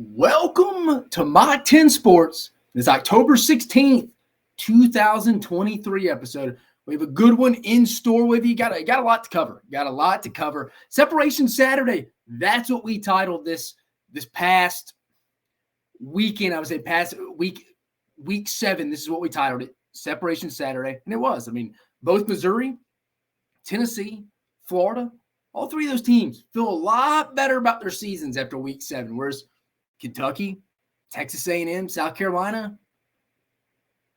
Welcome to My 10 Sports. This October 16th, 2023 episode. We have a good one in store with you. Got a lot to cover. Separation Saturday. That's what we titled this past weekend. I would say past week 7. This is what we titled it. Separation Saturday. And it was. I mean, both Missouri, Tennessee, Florida, all three of those teams feel a lot better about their seasons after week 7. Whereas Kentucky, Texas A&M, South Carolina,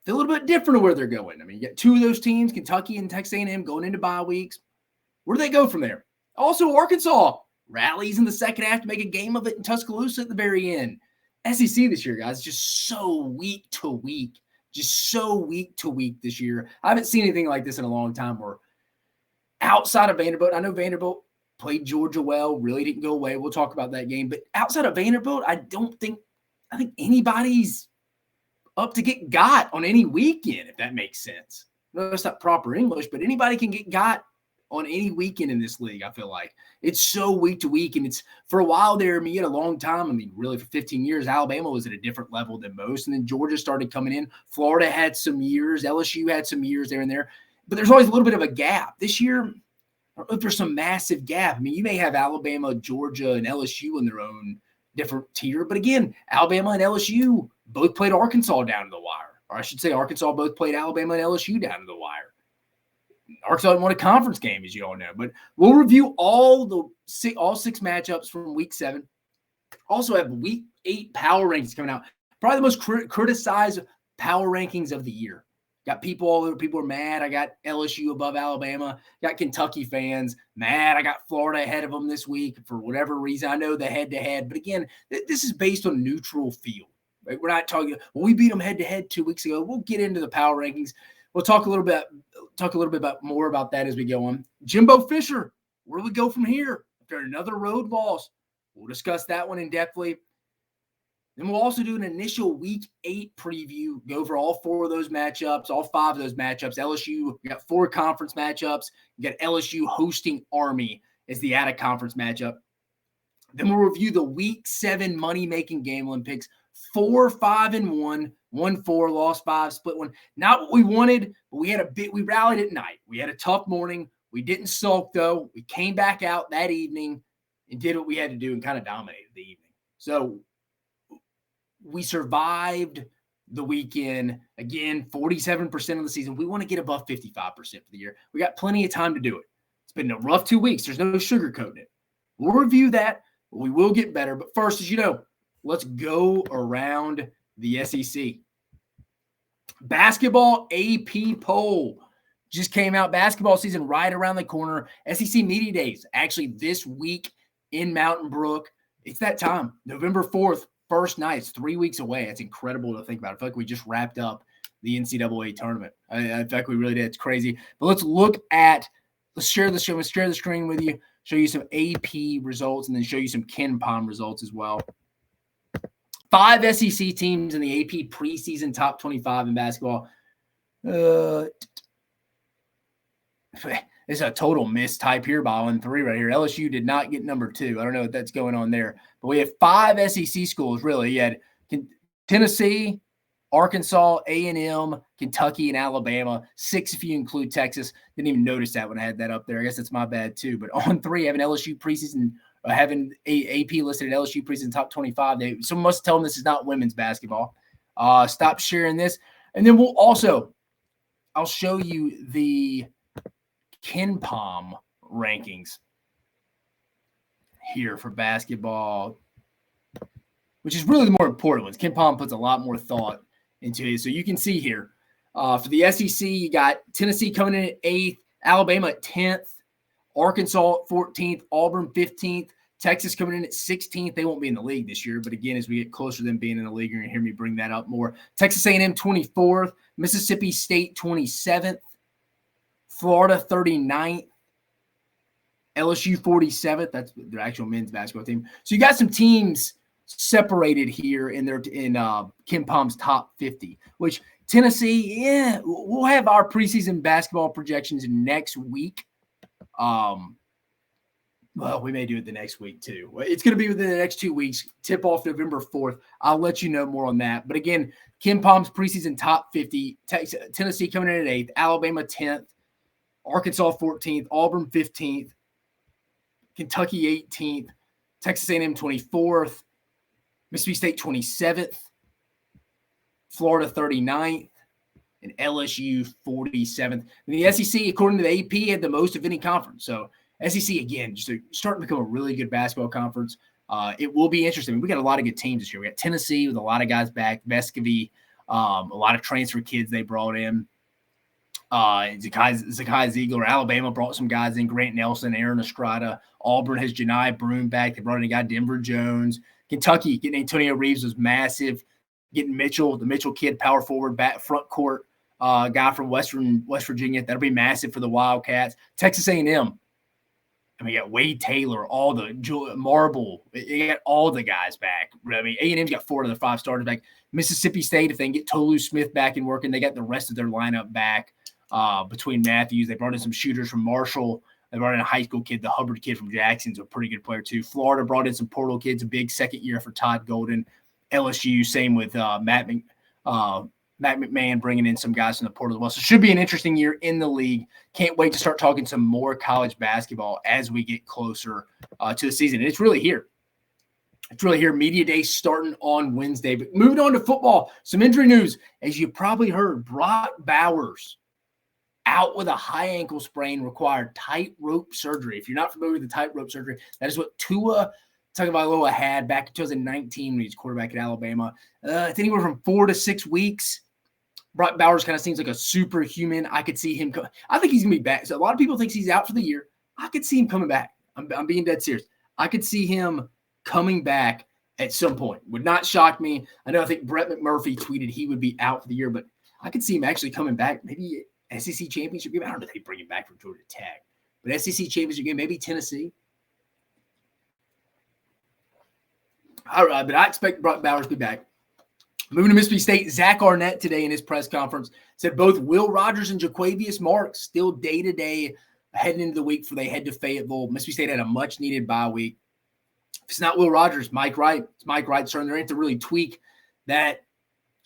feel a little bit different of where they're going. I mean, you got two of those teams, Kentucky and Texas A&M, going into bye weeks. Where do they go from there? Also, Arkansas rallies in the second half to make a game of it in Tuscaloosa at the very end. SEC this year, guys, just so week to week. Just so week to week this year. I haven't seen anything like this in a long time where outside of Vanderbilt, I know Vanderbilt played Georgia well, really didn't go away. We'll talk about that game. But outside of Vanderbilt, I think anybody's up to get got on any weekend, if that makes sense. No, that's not proper English, but anybody can get got on any weekend in this league, I feel like. It's so week to week, and it's for a while there, I mean, you had a long time. I mean, really for 15 years, Alabama was at a different level than most, and then Georgia started coming in. Florida had some years. LSU had some years there and there. But there's always a little bit of a gap. This year, I don't know if there's some massive gap. I mean, you may have Alabama, Georgia, and LSU in their own different tier. But again, Alabama and LSU both played Arkansas down to the wire. Or I should say Arkansas both played Alabama and LSU down to the wire. Arkansas didn't win a conference game, as you all know. But we'll review all 6 matchups from week 7. Also have week 8 power rankings coming out. Probably the most criticized power rankings of the year. Got people all over. People are mad. I got LSU above Alabama. Got Kentucky fans mad. I got Florida ahead of them this week for whatever reason. I know the head-to-head. But again, this is based on neutral field. Right? We're not talking – well, we beat them head-to-head 2 weeks ago. We'll get into the power rankings. We'll talk a little bit more about that as we go on. Jimbo Fisher, where do we go from here after another road loss? We'll discuss that one in depthly. Then we'll also do an initial week 8 preview, go over all 4 of those matchups, all 5 of those matchups. LSU, we got 4 conference matchups. We got LSU hosting Army as the out-of-conference matchup. Then we'll review the week 7 money-making gambling picks. 4-5-1, 1-4, lost 5, split 1. Not what we wanted, but we rallied at night. We had a tough morning. We didn't sulk, though. We came back out that evening and did what we had to do and kind of dominated the evening. So we survived the weekend. Again, 47% of the season. We want to get above 55% for the year. We got plenty of time to do it. It's been a rough 2 weeks. There's no sugarcoating it. We'll review that, but we will get better. But first, as you know, let's go around the SEC. Basketball AP poll just came out. Basketball season right around the corner. SEC Media Days actually this week in Mountain Brook. It's that time, November 4th. First night, it's 3 weeks away. It's incredible to think about. I feel like we just wrapped up the NCAA tournament. In fact, we really did. It's crazy. But let's share the show. Let's share the screen with you, show you some AP results, and then show you some KenPom results as well. 5 SEC teams in the AP preseason top 25 in basketball. It's a total mistype here by 3 right here. LSU did not get number 2. I don't know what that's going on there. But we have 5 SEC schools, really. You had Tennessee, Arkansas, A&M, Kentucky, and Alabama. 6 if you include Texas. Didn't even notice that when I had that up there. I guess that's my bad too. But on 3, having LSU preseason, having AP listed at LSU preseason top 25. Someone must tell them this is not women's basketball. Stop sharing this. And then I'll show you the KenPom rankings here for basketball, which is really the more important ones. KenPom puts a lot more thought into it. So you can see here for the SEC, you got Tennessee coming in at 8th, Alabama at 10th, Arkansas at 14th, Auburn 15th, Texas coming in at 16th. They won't be in the league this year, but again, as we get closer to them being in the league, you're going to hear me bring that up more. Texas A&M 24th, Mississippi State 27th, Florida 39th, LSU 47th. That's their actual men's basketball team. So you got some teams separated here in KenPom's top 50, which Tennessee, we'll have our preseason basketball projections next week. Well, we may do it the next week too. It's going to be within the next 2 weeks. Tip off November 4th. I'll let you know more on that. But again, Ken Palm's preseason top 50. Tennessee coming in at 8th. Alabama 10th. Arkansas 14th. Auburn 15th. Kentucky 18th. Texas A&M 24th. Mississippi State 27th. Florida 39th. And LSU 47th. And the SEC, according to the AP, had the most of any conference. So SEC, again, just starting to become a really good basketball conference. It will be interesting. We got a lot of good teams this year. We got Tennessee with a lot of guys back, Vescovy, a lot of transfer kids they brought in. Zakai Ziegler. Alabama brought some guys in, Grant Nelson, Aaron Estrada. Auburn has Janai Broome back. They brought in a guy, Denver Jones. Kentucky, getting Antonio Reeves was massive. Getting Mitchell, the Mitchell kid, power forward, back front court guy from West Virginia. That'll be massive for the Wildcats. Texas A&M. I mean, you got Wade Taylor, all the Marble. You got all the guys back. I mean, A&M's got 4 of the 5 starters back. Mississippi State, if they can get Tolu Smith back and working, they got the rest of their lineup back between Matthews. They brought in some shooters from Marshall. They brought in a high school kid, the Hubbard kid from Jackson's a pretty good player too. Florida brought in some portal kids, a big second year for Todd Golden. LSU, same with Matt McMahon bringing in some guys from the portal as well. So it should be an interesting year in the league. Can't wait to start talking some more college basketball as we get closer to the season. And it's really here. It's really here. Media day starting on Wednesday. But moving on to football, some injury news. As you probably heard, Brock Bowers out with a high ankle sprain, required tightrope surgery. If you're not familiar with the tightrope surgery, that is what Tua Tagovailoa had back in 2019 when he was quarterback at Alabama. It's anywhere from 4 to 6 weeks. Brock Bowers kind of seems like a superhuman. I could see him I think he's going to be back. So a lot of people think he's out for the year. I could see him coming back. I'm being dead serious. I could see him coming back at some point. Would not shock me. I think Brett McMurphy tweeted he would be out for the year, but I could see him actually coming back. Maybe SEC championship game. I don't know if they bring him back from Georgia Tech, but SEC championship game, maybe Tennessee. All right, but I expect Brock Bowers to be back. Moving to Mississippi State, Zach Arnett today in his press conference said both Will Rogers and Jaquavius Marks still day-to-day heading into the week for they head to Fayetteville. Mississippi State had a much-needed bye week. If it's not Will Rogers, Mike Wright. It's Mike Wright's turn. They're going to have to really tweak that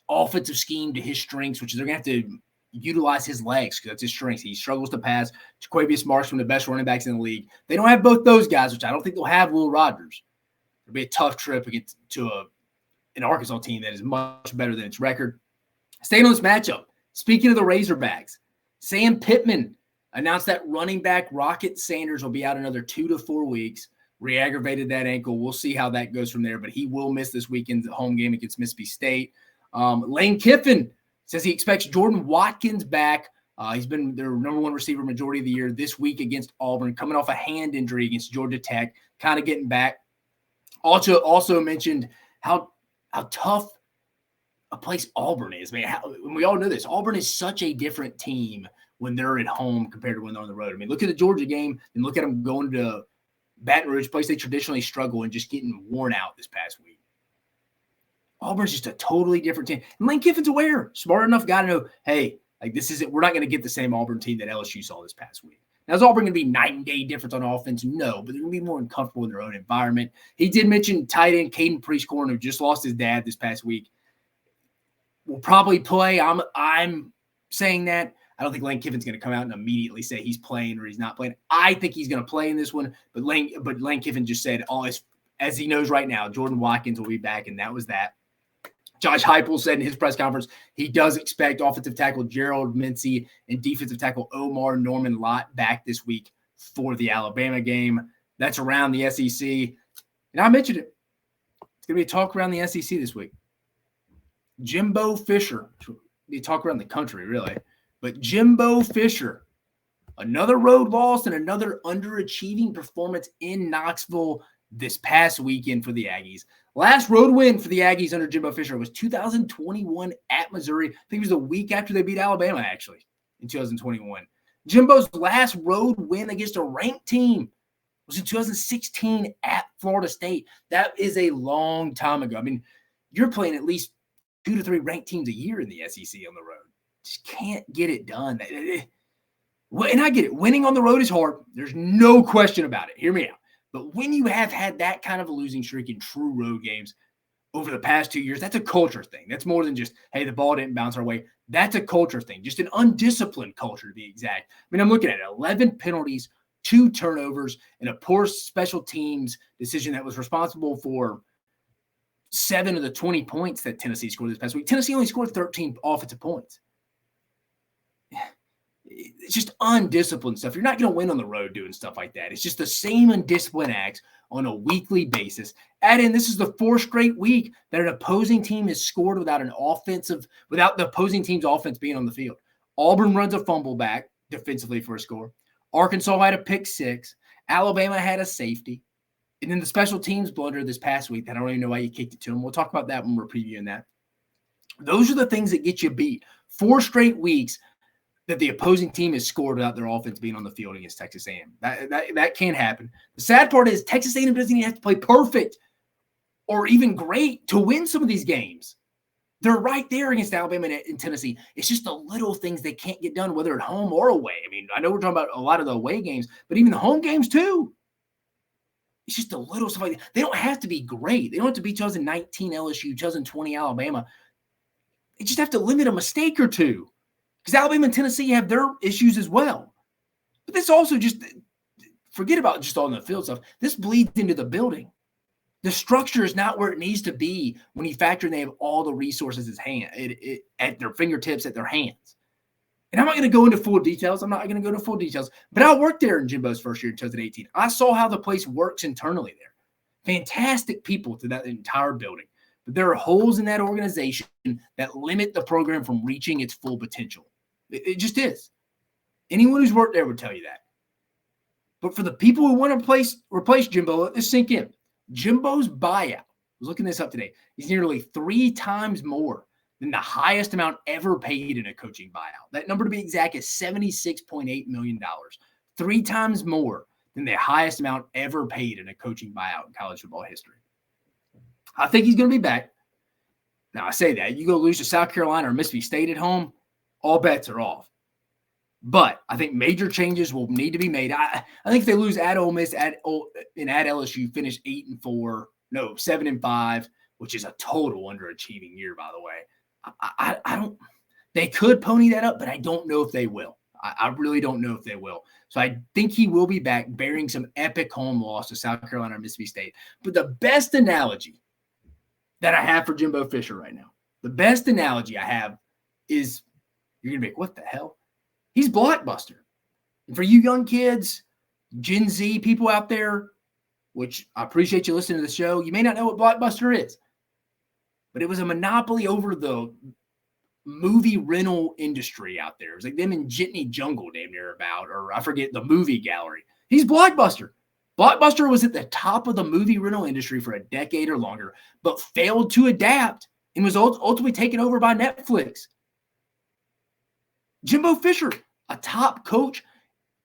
offensive scheme to his strengths, which is they're going to have to utilize his legs because that's his strengths. He struggles to pass. Jaquavius Marks, one of the best running backs in the league. They don't have both those guys, which I don't think they'll have Will Rogers. It'll be a tough trip against an Arkansas team that is much better than its record. Staying on this matchup, speaking of the Razorbacks, Sam Pittman announced that running back Rocket Sanders will be out another 2 to 4 weeks. Re-aggravated that ankle. We'll see how that goes from there, but he will miss this weekend's home game against Mississippi State. Lane Kiffin says he expects Jordan Watkins back. He's been their number 1 receiver majority of the year this week against Auburn, coming off a hand injury against Georgia Tech, kind of getting back. Also mentioned how tough a place Auburn is. I mean, we all know this. Auburn is such a different team when they're at home compared to when they're on the road. I mean, look at the Georgia game and look at them going to Baton Rouge, place they traditionally struggle, and just getting worn out this past week. Auburn's just a totally different team. And Lane Kiffin's aware, smart enough guy to know, hey, like this isn't. We're not going to get the same Auburn team that LSU saw this past week. Now, is Auburn going to be night and day difference on offense? No, but they're going to be more uncomfortable in their own environment. He did mention tight end Caden Prieskorn, who just lost his dad this past week, will probably play. I'm saying that. I don't think Lane Kiffin's going to come out and immediately say he's playing or he's not playing. I think he's going to play in this one, but Lane Kiffin just said, as he knows right now, Jordan Watkins will be back, and that was that. Josh Heupel said in his press conference he does expect offensive tackle Gerald Mincy and defensive tackle Omar Norman Lott back this week for the Alabama game. That's around the SEC. And I mentioned it. It's going to be a talk around the SEC this week. Jimbo Fisher. It's going to be a talk around the country, really. But Jimbo Fisher, another road loss and another underachieving performance in Knoxville this past weekend for the Aggies. Last road win for the Aggies under Jimbo Fisher was 2021 at Missouri. I think it was a week after they beat Alabama, actually, in 2021. Jimbo's last road win against a ranked team was in 2016 at Florida State. That is a long time ago. I mean, you're playing at least 2 to 3 ranked teams a year in the SEC on the road. Just can't get it done. And I get it. Winning on the road is hard. There's no question about it. Hear me out. But when you have had that kind of a losing streak in true road games over the past 2 years, that's a culture thing. That's more than just, hey, the ball didn't bounce our way. That's a culture thing, just an undisciplined culture to be exact. I mean, I'm looking at it, 11 penalties, 2 turnovers, and a poor special teams decision that was responsible for 7 of the 20 points that Tennessee scored this past week. Tennessee only scored 13 offensive points. It's just undisciplined stuff. You're not going to win on the road doing stuff like that. It's just the same undisciplined acts on a weekly basis. Add in, this is the 4th straight week that an opposing team has scored without the opposing team's offense being on the field. Auburn runs a fumble back defensively for a score. Arkansas had a pick 6. Alabama had a safety. And then the special teams blunder this past week that I don't even know why you kicked it to them. We'll talk about that when we're previewing that. Those are the things that get you beat. 4 straight weeks that the opposing team has scored without their offense being on the field against Texas A&M. That can happen. The sad part is Texas A&M doesn't even have to play perfect or even great to win some of these games. They're right there against Alabama and Tennessee. It's just the little things they can't get done, whether at home or away. I mean, I know we're talking about a lot of the away games, but even the home games too. It's just the little stuff like that. They don't have to be great. They don't have to be 2019 LSU, 2020 Alabama. They just have to limit a mistake or two. Because Alabama and Tennessee have their issues as well. But this also just, forget about just on the field stuff. This bleeds into the building. The structure is not where it needs to be when you factor in they have all the resources at their fingertips, at their hands. And I'm not going to go into full details. But I worked there in Jimbo's first year in 2018. I saw how the place works internally there. Fantastic people to that entire building. But there are holes in that organization that limit the program from reaching its full potential. It just is. Anyone who's worked there would tell you that. But for the people who want to replace Jimbo, let this sink in. Jimbo's buyout, I was looking this up today, is nearly 3 times more than the highest amount ever paid in a coaching buyout. That number, to be exact, is $76.8 million. 3 times more than the highest amount ever paid in a coaching buyout in college football history. I think he's going to be back. Now, I say that. You go lose to South Carolina or Mississippi State at home, all bets are off. But I think major changes will need to be made. I think if they lose at Ole Miss and at LSU, finish 7-5, which is a total underachieving year, by the way. I don't. They could pony that up, but I don't know if they will. I really don't know if they will. So I think he will be back, bearing some epic home loss to South Carolina or Mississippi State. But the best analogy that I have for Jimbo Fisher right now, the best analogy I have is, you're going to be like, what the hell? He's Blockbuster. And for you young kids, Gen Z people out there, which I appreciate you listening to the show, you may not know what Blockbuster is, but it was a monopoly over the movie rental industry out there. It was like them in Jitney Jungle, damn near about, or I forget, the movie gallery. He's Blockbuster. Blockbuster was at the top of the movie rental industry for a decade or longer, but failed to adapt and was ultimately taken over by Netflix. Jimbo Fisher, a top coach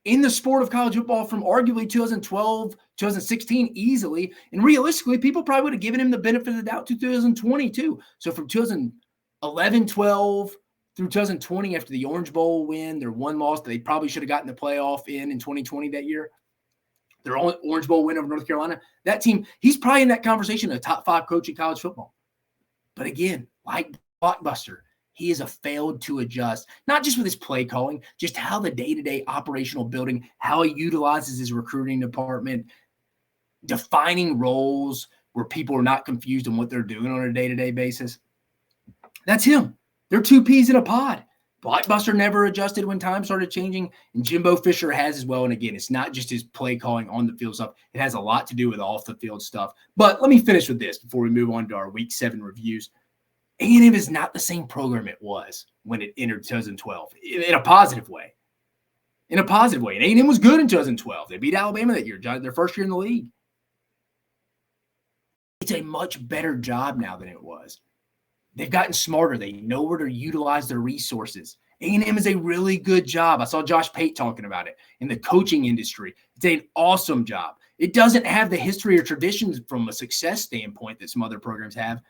in the sport of college football from arguably 2012, 2016 easily. And realistically, people probably would have given him the benefit of the doubt to 2022. So from 2011, 12 through 2020, after the Orange Bowl win, their one loss that they probably should have gotten the playoff in 2020 that year, their Orange Bowl win over North Carolina, that team, he's probably in that conversation, a top 5 coach in college football. But again, like Blockbuster, he is a failed to adjust, not just with his play calling, just how the day-to-day operational building, how he utilizes his recruiting department, defining roles where people are not confused on what they're doing on a day-to-day basis. That's him. They're 2 peas in a pod. Blockbuster never adjusted when times started changing, and Jimbo Fisher has as well. And again, it's not just his play calling on the field stuff. It has a lot to do with off the field stuff. But let me finish with this before we move on to our Week 7 reviews. A&M is not the same program it was when it entered 2012 in a positive way. And A&M was good in 2012. They beat Alabama that year, their first year in the league. It's a much better job now than it was. They've gotten smarter. They know where to utilize their resources. A&M is a really good job. I saw Josh Pate talking about it in the coaching industry. It's an awesome job. It doesn't have the history or traditions from a success standpoint that some other programs have.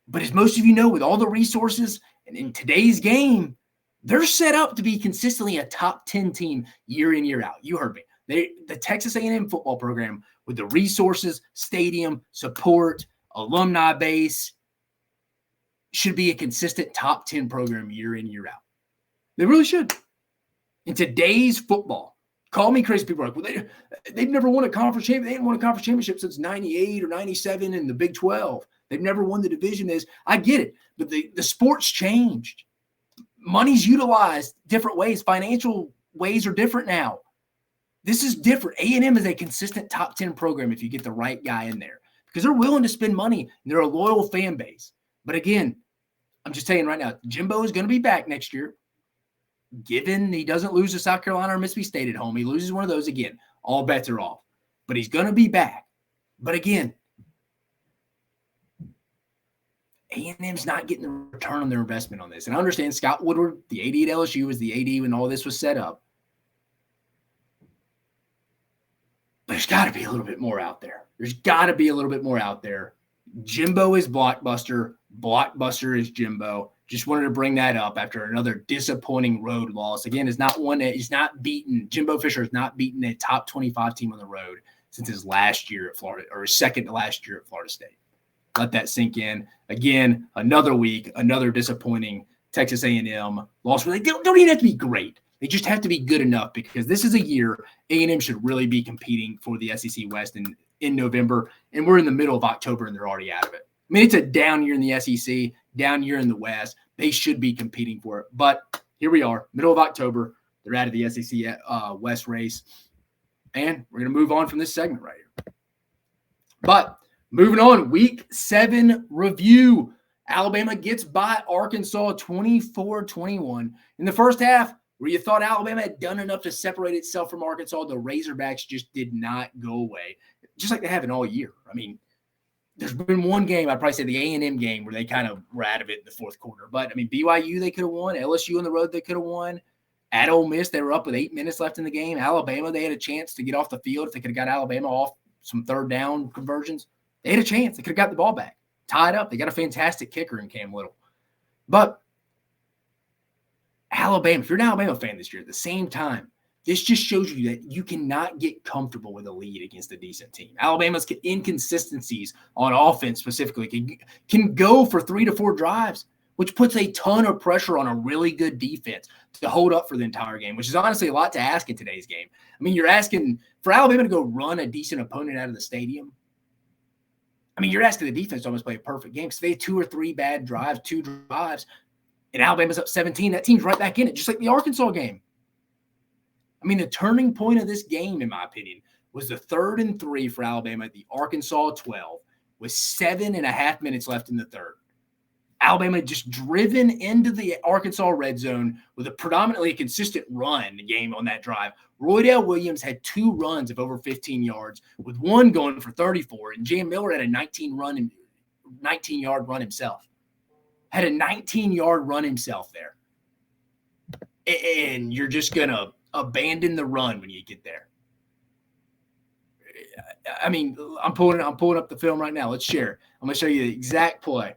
But as most of you know, with all the resources and in today's game, they're set up to be consistently a top 10 team year in, year out. You heard me. The Texas A&M football program, with the resources, stadium, support, alumni base, should be a consistent top 10 program year in, year out. They really should. In today's football, call me crazy. People are like, well, they've never won a conference championship. They haven't won a conference championship since 98 or 97 in the Big 12. They've never won the division. I get it, but the sport's changed. Money's utilized different ways. Financial ways are different now. This is different. A&M is a consistent top 10 program if you get the right guy in there, because they're willing to spend money and they're a loyal fan base. But again, I'm just saying right now, Jimbo is going to be back next year. Given he doesn't lose to South Carolina or Mississippi State at home, he loses one of those again, all bets are off. But he's going to be back. But again, A&M's not getting the return on their investment on this. And I understand Scott Woodward, the AD at LSU, was the AD when all this was set up. But there's got to be a little bit more out there. There's got to be a little bit more out there. Jimbo is Blockbuster. Blockbuster is Jimbo. Just wanted to bring that up after another disappointing road loss. Again, he's not beaten. Jimbo Fisher has not beaten a top 25 team on the road since his last year at Florida, or his second to last year at Florida State. Let that sink in. Again, another week, another disappointing Texas A&M loss. They don't even have to be great. They just have to be good enough, because this is a year A&M should really be competing for the SEC West in November, and we're in the middle of October and they're already out of it. I mean, it's a down year in the SEC, down year in the West. They should be competing for it. But here we are, middle of October. They're out of the SEC West race. And we're going to move on from this segment right here. But moving on, Week 7 review. Alabama gets by Arkansas 24-21. In the first half, where you thought Alabama had done enough to separate itself from Arkansas, the Razorbacks just did not go away, just like they haven't all year. I mean, there's been one game, I'd probably say the A&M game, where they kind of were out of it in the fourth quarter. But, I mean, BYU, they could have won. LSU on the road, they could have won. At Ole Miss, they were up with 8 minutes left in the game. Alabama, they had a chance to get off the field if they could have got Alabama off some third down conversions. They had a chance. They could have got the ball back. Tied up. They got a fantastic kicker in Cam Little. But Alabama, if you're an Alabama fan this year, at the same time, this just shows you that you cannot get comfortable with a lead against a decent team. Alabama's inconsistencies on offense specifically can go for 3 to 4 drives, which puts a ton of pressure on a really good defense to hold up for the entire game, which is honestly a lot to ask in today's game. I mean, you're asking for Alabama to go run a decent opponent out of the stadium. I mean, you're asking the defense to almost play a perfect game, because they had 2 or 3 bad drives, 2 drives, and Alabama's up 17. That team's right back in it, just like the Arkansas game. I mean, the turning point of this game, in my opinion, was the 3rd and 3 for Alabama at the Arkansas 12 with 7.5 minutes left in the third. Alabama just driven into the Arkansas red zone with a predominantly consistent run game on that drive. Roydell Williams had 2 runs of over 15 yards, with one going for 34, and Jam Miller had a 19-yard run himself. Had a 19-yard run himself there. And you're just going to abandon the run when you get there. I mean, I'm pulling up the film right now. Let's share. I'm going to show you the exact play.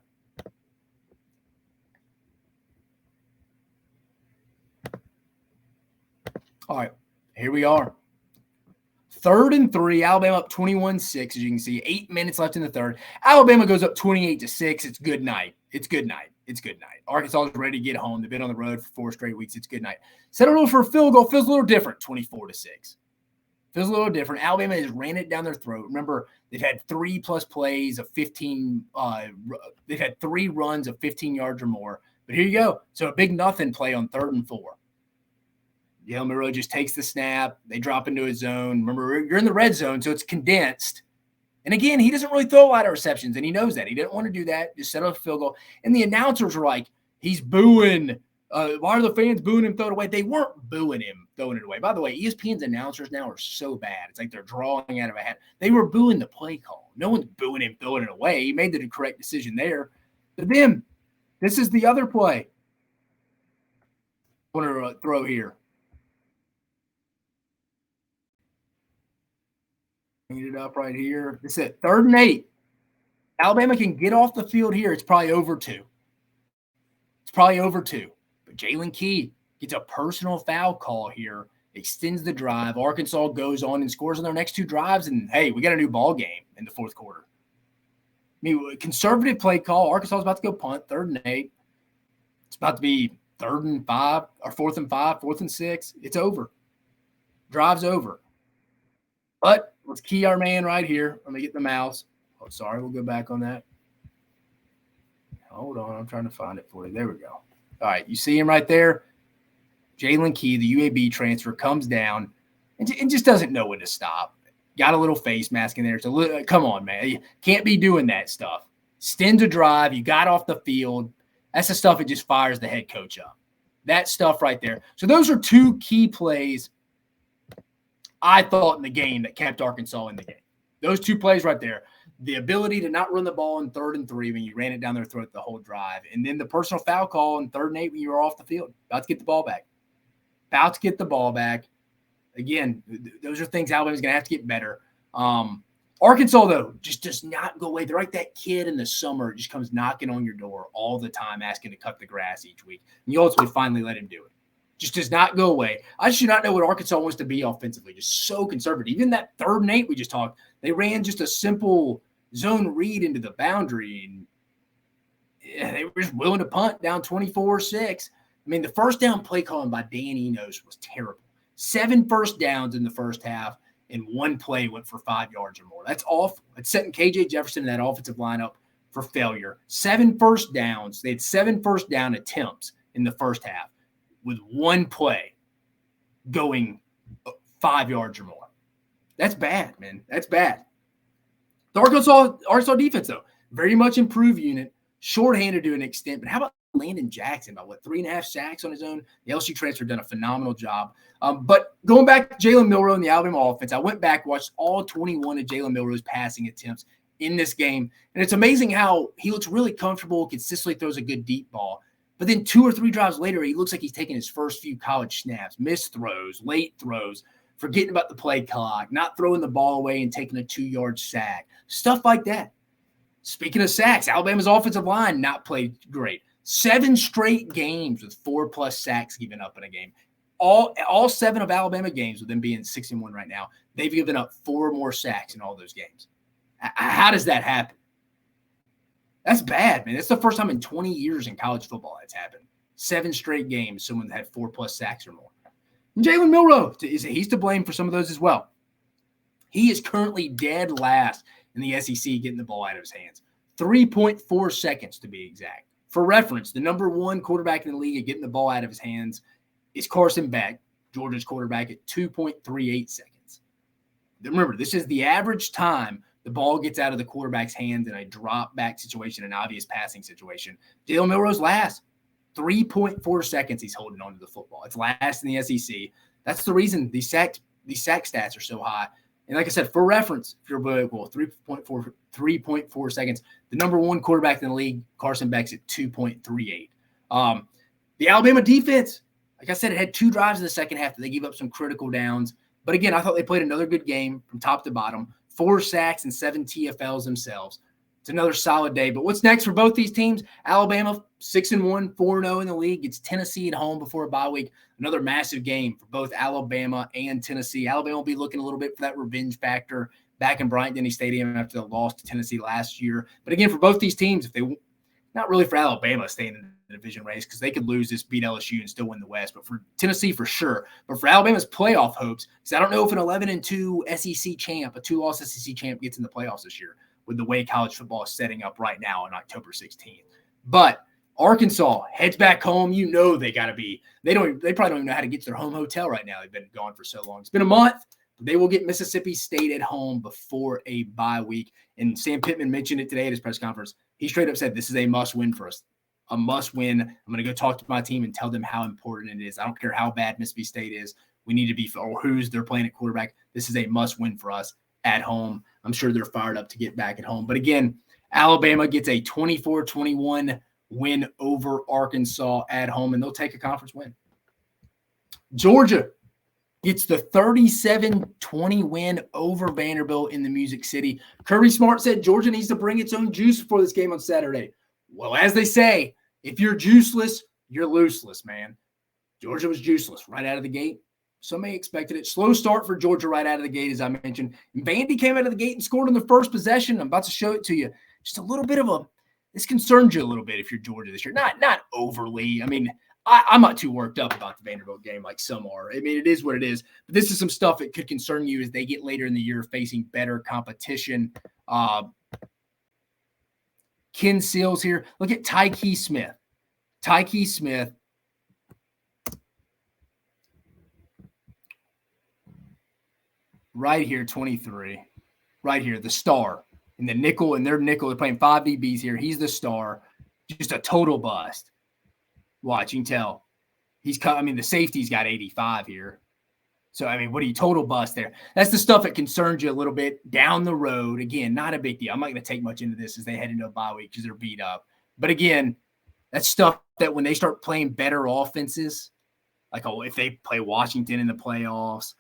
All right, here we are. 3rd and 3, Alabama up 21-6, as you can see. 8 minutes left in the third. Alabama goes up 28-6. It's good night. It's good night. It's good night. Arkansas is ready to get home. They've been on the road for 4 straight weeks. It's good night. Settled for a field goal. Feels a little different, 24-6. Feels a little different. Alabama has ran it down their throat. Remember, they've had 3+ plays of 15. They've had 3 runs of 15 yards or more. But here you go. So a big nothing play on 3rd and 4. Yale Monroe just takes the snap. They drop into his zone. Remember, you're in the red zone, so it's condensed. And again, he doesn't really throw a lot of receptions, and he knows that. He didn't want to do that. Just set up a field goal. And the announcers were like, he's booing. Why are the fans booing him, throw it away? They weren't booing him, throwing it away. By the way, ESPN's announcers now are so bad. It's like they're drawing out of a hat. They were booing the play call. No one's booing him, throwing it away. He made the correct decision there. But then, this is the other play I want to throw here. It up right here. It's at 3rd and 8. Alabama can get off the field here. It's probably over 2. But Jalen Key gets a personal foul call here extends the drive. Arkansas goes on and scores on their next two drives, and, hey, we got a new ball game in the fourth quarter. I mean, conservative play call. Arkansas is about to go punt, 3rd and 8. It's about to be 3rd and 5 or 4th and 5, 4th and 6. It's over. Drive's over. But let's key our man right here. Let me get the mouse. Oh, sorry. We'll go back on that. Hold on. I'm trying to find it for you. There we go. All right. You see him right there? Jalen Key, the UAB transfer, comes down and just doesn't know when to stop. Got a little face mask in there. So come on, man. You can't be doing that stuff. Extend a drive. You got off the field. That's the stuff that just fires the head coach up. That stuff right there. So those are two key plays I thought in the game that kept Arkansas in the game. Those two plays right there. The ability to not run the ball in 3rd and 3 when you ran it down their throat the whole drive. And then the personal foul call in 3rd and 8 when you were off the field. About to get the ball back. Again, those are things Alabama's going to have to get better. Arkansas, though, just does not go away. They're like that kid in the summer just comes knocking on your door all the time asking to cut the grass each week. And you ultimately finally let him do it. Just does not go away. I do not know what Arkansas wants to be offensively. Just so conservative. Even that 3rd and 8 we just talked, they ran just a simple zone read into the boundary. And yeah, they were just willing to punt down 24-6. I mean, the first down play calling by Dan Enos was terrible. 7 first downs in the first half, and 1 play went for 5 yards or more. That's awful. It's setting KJ Jefferson in that offensive lineup for failure. 7 first downs. They had 7 first down attempts in the first half with 1 play going 5 yards or more. That's bad, man. That's bad. The Arkansas defense, though, very much improved unit, shorthanded to an extent, but how about Landon Jackson, about 3.5 sacks on his own? The LSU transfer done a phenomenal job. But going back to Jalen Milroe and the Alabama offense, I went back, watched all 21 of Jalen Milroe's passing attempts in this game. And it's amazing how he looks really comfortable, consistently throws a good deep ball. But then 2 or 3 drives later, he looks like he's taking his first few college snaps, missed throws, late throws, forgetting about the play clock, not throwing the ball away and taking a 2-yard sack, stuff like that. Speaking of sacks, Alabama's offensive line not played great. 7 straight games with 4+ sacks given up in a game. All 7 of Alabama games, with them being 6-1 right now, they've given up 4 more sacks in all those games. How does that happen? That's bad, man. That's the first time in 20 years in college football that's happened. 7 straight games, someone had 4+ sacks or more. And Jalen Milroe, he's to blame for some of those as well. He is currently dead last in the SEC getting the ball out of his hands. 3.4 seconds to be exact. For reference, the number 1 quarterback in the league at getting the ball out of his hands is Carson Beck, Georgia's quarterback, at 2.38 seconds. Remember, this is the average time the ball gets out of the quarterback's hands in a drop back situation, an obvious passing situation. Jalen Milroe's last. 3.4 seconds he's holding on to the football. It's last in the SEC. That's the reason these sack stats are so high. And like I said, for reference, if you're well, 3.4 seconds. The number 1 quarterback in the league, Carson Beck's at 2.38. The Alabama defense, like I said, it had 2 drives in the second half that they gave up some critical downs. But again, I thought they played another good game from top to bottom. 4 sacks and 7 TFLs themselves. It's another solid day. But what's next for both these teams? Alabama, 6-1, 4-0 in the league. It's Tennessee at home before a bye week. Another massive game for both Alabama and Tennessee. Alabama will be looking a little bit for that revenge factor back in Bryant-Denny Stadium after the loss to Tennessee last year. But again, for both these teams, if they not really for Alabama staying in the division race because they could lose this, beat LSU, and still win the West. But for Tennessee, for sure. But for Alabama's playoff hopes, because I don't know if an 11-2 SEC champ, a 2-loss SEC champ, gets in the playoffs this year with the way college football is setting up right now on October 16th. But Arkansas heads back home. You know they got to be. They probably don't even know how to get to their home hotel right now. They've been gone for so long. It's been a month. But they will get Mississippi State at home before a bye week. And Sam Pittman mentioned it today at his press conference. He straight up said, this is a must-win for us. A must-win. I'm going to go talk to my team and tell them how important it is. I don't care how bad Mississippi State is. We need to be, or who's they're playing at quarterback. This is a must-win for us at home. I'm sure they're fired up to get back at home. But again, Alabama gets a 24-21 win over Arkansas at home, and they'll take a conference win. Georgia gets the 37-20 win over Vanderbilt in the Music City. Kirby Smart said Georgia needs to bring its own juice before this game on Saturday. Well, as they say, if you're juiceless, you're looseless, man. Georgia was juiceless right out of the gate. Some may expected it. Slow start for Georgia right out of the gate, as I mentioned. And Vandy came out of the gate and scored in the first possession. I'm about to show it to you. Just a little bit of a – this concerns you a little bit if you're Georgia this year. Not overly. I mean, I'm not too worked up about the Vanderbilt game like some are. I mean, it is what it is. But this is some stuff that could concern you as they get later in the year facing better competition. Ken Seals here. Look at Tyke Smith. Tyke Smith. Right here, 23. Right here, the star. In the nickel, and their nickel, they're playing 5 DBs here. He's the star. Just a total bust. Watch, you can tell. The safety's got 85 here. So, I mean, what are you, total bust there? That's the stuff that concerns you a little bit down the road. Again, not a big deal. I'm not going to take much into this as they head into a bye week because they're beat up. But again, that's stuff that when they start playing better offenses, like if they play Washington in the playoffs,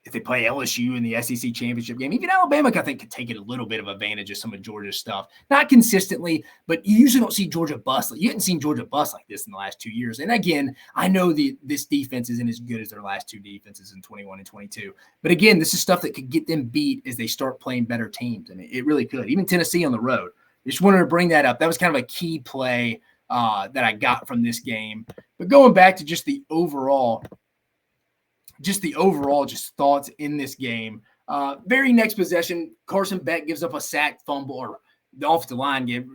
if they play LSU in the SEC championship game, even Alabama, I think, could take it a little bit of advantage of some of Georgia's stuff. Not consistently, but you usually don't see Georgia bust. You haven't seen Georgia bust like this in the last 2 years. And again, I know this defense isn't as good as their last two defenses in 21 and 22. But again, this is stuff that could get them beat as they start playing better teams. I mean, it really could. Even Tennessee on the road. Just wanted to bring that up. That was kind of a key play that I got from this game. But going back to just the overall thoughts in this game. Very next possession, Carson Beck gives up a sack fumble, or the offensive line gave.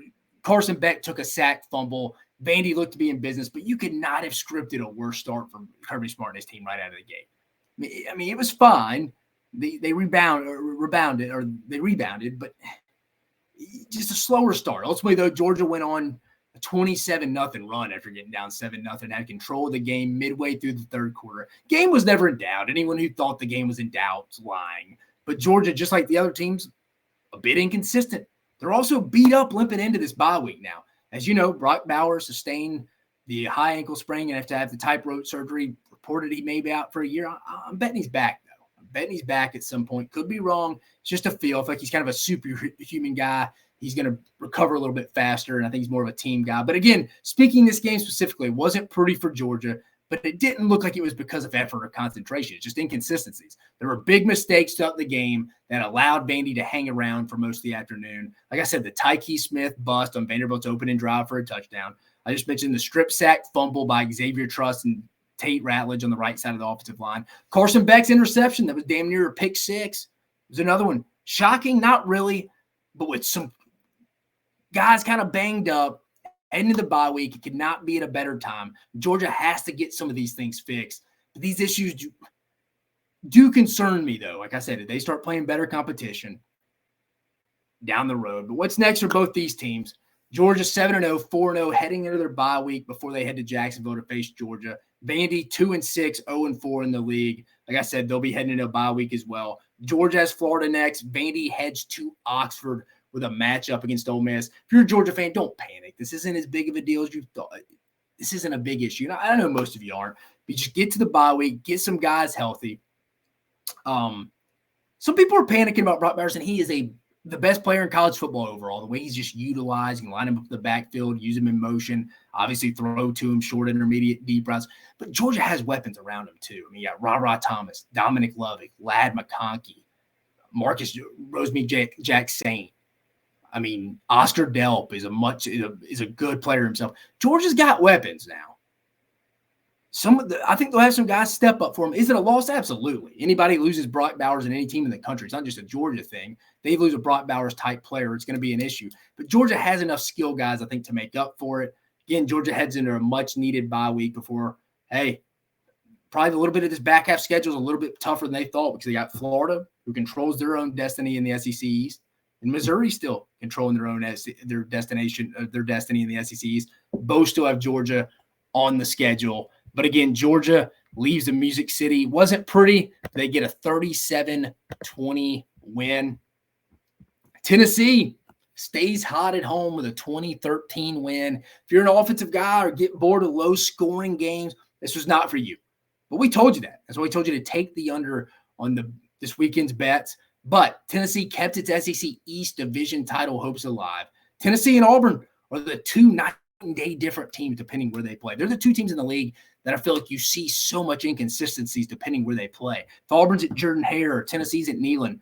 Carson Beck took a sack fumble. Vandy looked to be in business, but you could not have scripted a worse start from Kirby Smart and his team right out of the gate. I mean, it was fine. They rebounded, but just a slower start. Ultimately, though, Georgia went on a 27-0 run after getting down 7-0, had control of the game midway through the third quarter. Game was never in doubt. Anyone who thought the game was in doubt was lying. But Georgia, just like the other teams, a bit inconsistent. They're also beat up limping into this bye week now. As you know, Brock Bowers sustained the high ankle sprain and have to have the tightrope surgery. Reported he may be out for a year. I'm betting he's back, though. I'm betting he's back at some point. Could be wrong. It's just a feel. I feel like he's kind of a superhuman guy. He's going to recover a little bit faster, and I think he's more of a team guy. But again, speaking this game specifically, it wasn't pretty for Georgia, but it didn't look like it was because of effort or concentration. It's just inconsistencies. There were big mistakes throughout the game that allowed Vandy to hang around for most of the afternoon. Like I said, the Tyke Smith bust on Vanderbilt's opening drive for a touchdown. I just mentioned the strip sack fumble by Xavier Truss and Tate Ratledge on the right side of the offensive line. Carson Beck's interception that was damn near a pick six was another one. Shocking, not really, but with some guys kind of banged up, heading into the bye week. It could not be at a better time. Georgia has to get some of these things fixed. But these issues do concern me, though. Like I said, if they start playing better competition down the road. But what's next for both these teams? Georgia 7-0, 4-0, heading into their bye week before they head to Jacksonville to face Georgia. Vandy 2-6, 0-4 in the league. Like I said, they'll be heading into a bye week as well. Georgia has Florida next. Vandy heads to Oxford with a matchup against Ole Miss. If you're a Georgia fan, don't panic. This isn't as big of a deal as you thought. This isn't a big issue. I know most of you aren't, but just get to the bye week, get some guys healthy. Some people are panicking about Brock Bowers, and he is the best player in college football overall. The way he's just utilized, you can line him up in the backfield, use him in motion, obviously throw to him short, intermediate, deep routes. But Georgia has weapons around him too. I mean, you got Ra Thomas, Dominic Lovick, Lad McConkey, Marcus Rosemead Jack Saint. I mean, Oscar Delp is a good player himself. Georgia's got weapons now. I think they'll have some guys step up for him. Is it a loss? Absolutely. Anybody loses Brock Bowers in any team in the country, it's not just a Georgia thing. They lose a Brock Bowers type player, it's going to be an issue. But Georgia has enough skill guys, I think, to make up for it. Again, Georgia heads into a much needed bye week before, probably a little bit of this back half schedule is a little bit tougher than they thought because they got Florida, who controls their own destiny in the SEC East. And Missouri still controlling their destiny in the SEC East. Both still have Georgia on the schedule. But again, Georgia leaves the Music City. Wasn't pretty. They get a 37-20 win. Tennessee stays hot at home with a 2013 win. If you're an offensive guy or get bored of low-scoring games, this was not for you. But we told you that. That's why we told you to take the under on this weekend's bets. But Tennessee kept its SEC East Division title hopes alive. Tennessee and Auburn are the two day different teams depending where they play. They're the two teams in the league that I feel like you see so much inconsistencies depending where they play. If Auburn's at Jordan-Hare or Tennessee's at Neyland,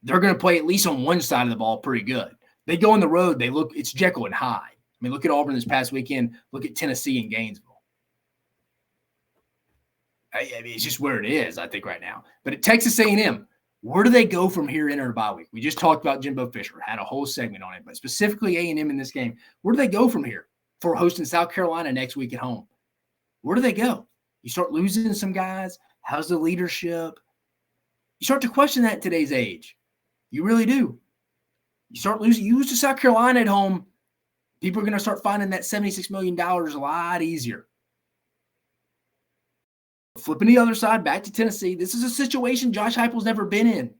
they're going to play at least on one side of the ball pretty good. They go on the road, it's Jekyll and Hyde. I mean, look at Auburn this past weekend. Look at Tennessee and Gainesville. I mean, it's just where it is, I think, right now. But at Texas A&M, where do they go from here in our bye week? We just talked about Jimbo Fisher, had a whole segment on it, but specifically A&M in this game. Where do they go from here for hosting South Carolina next week at home? Where do they go? You start losing some guys. How's the leadership? You start to question that in today's age. You really do. You start losing. You lose to South Carolina at home, people are going to start finding that $76 million a lot easier. Flipping the other side, back to Tennessee, this is a situation Josh Heupel's never been in.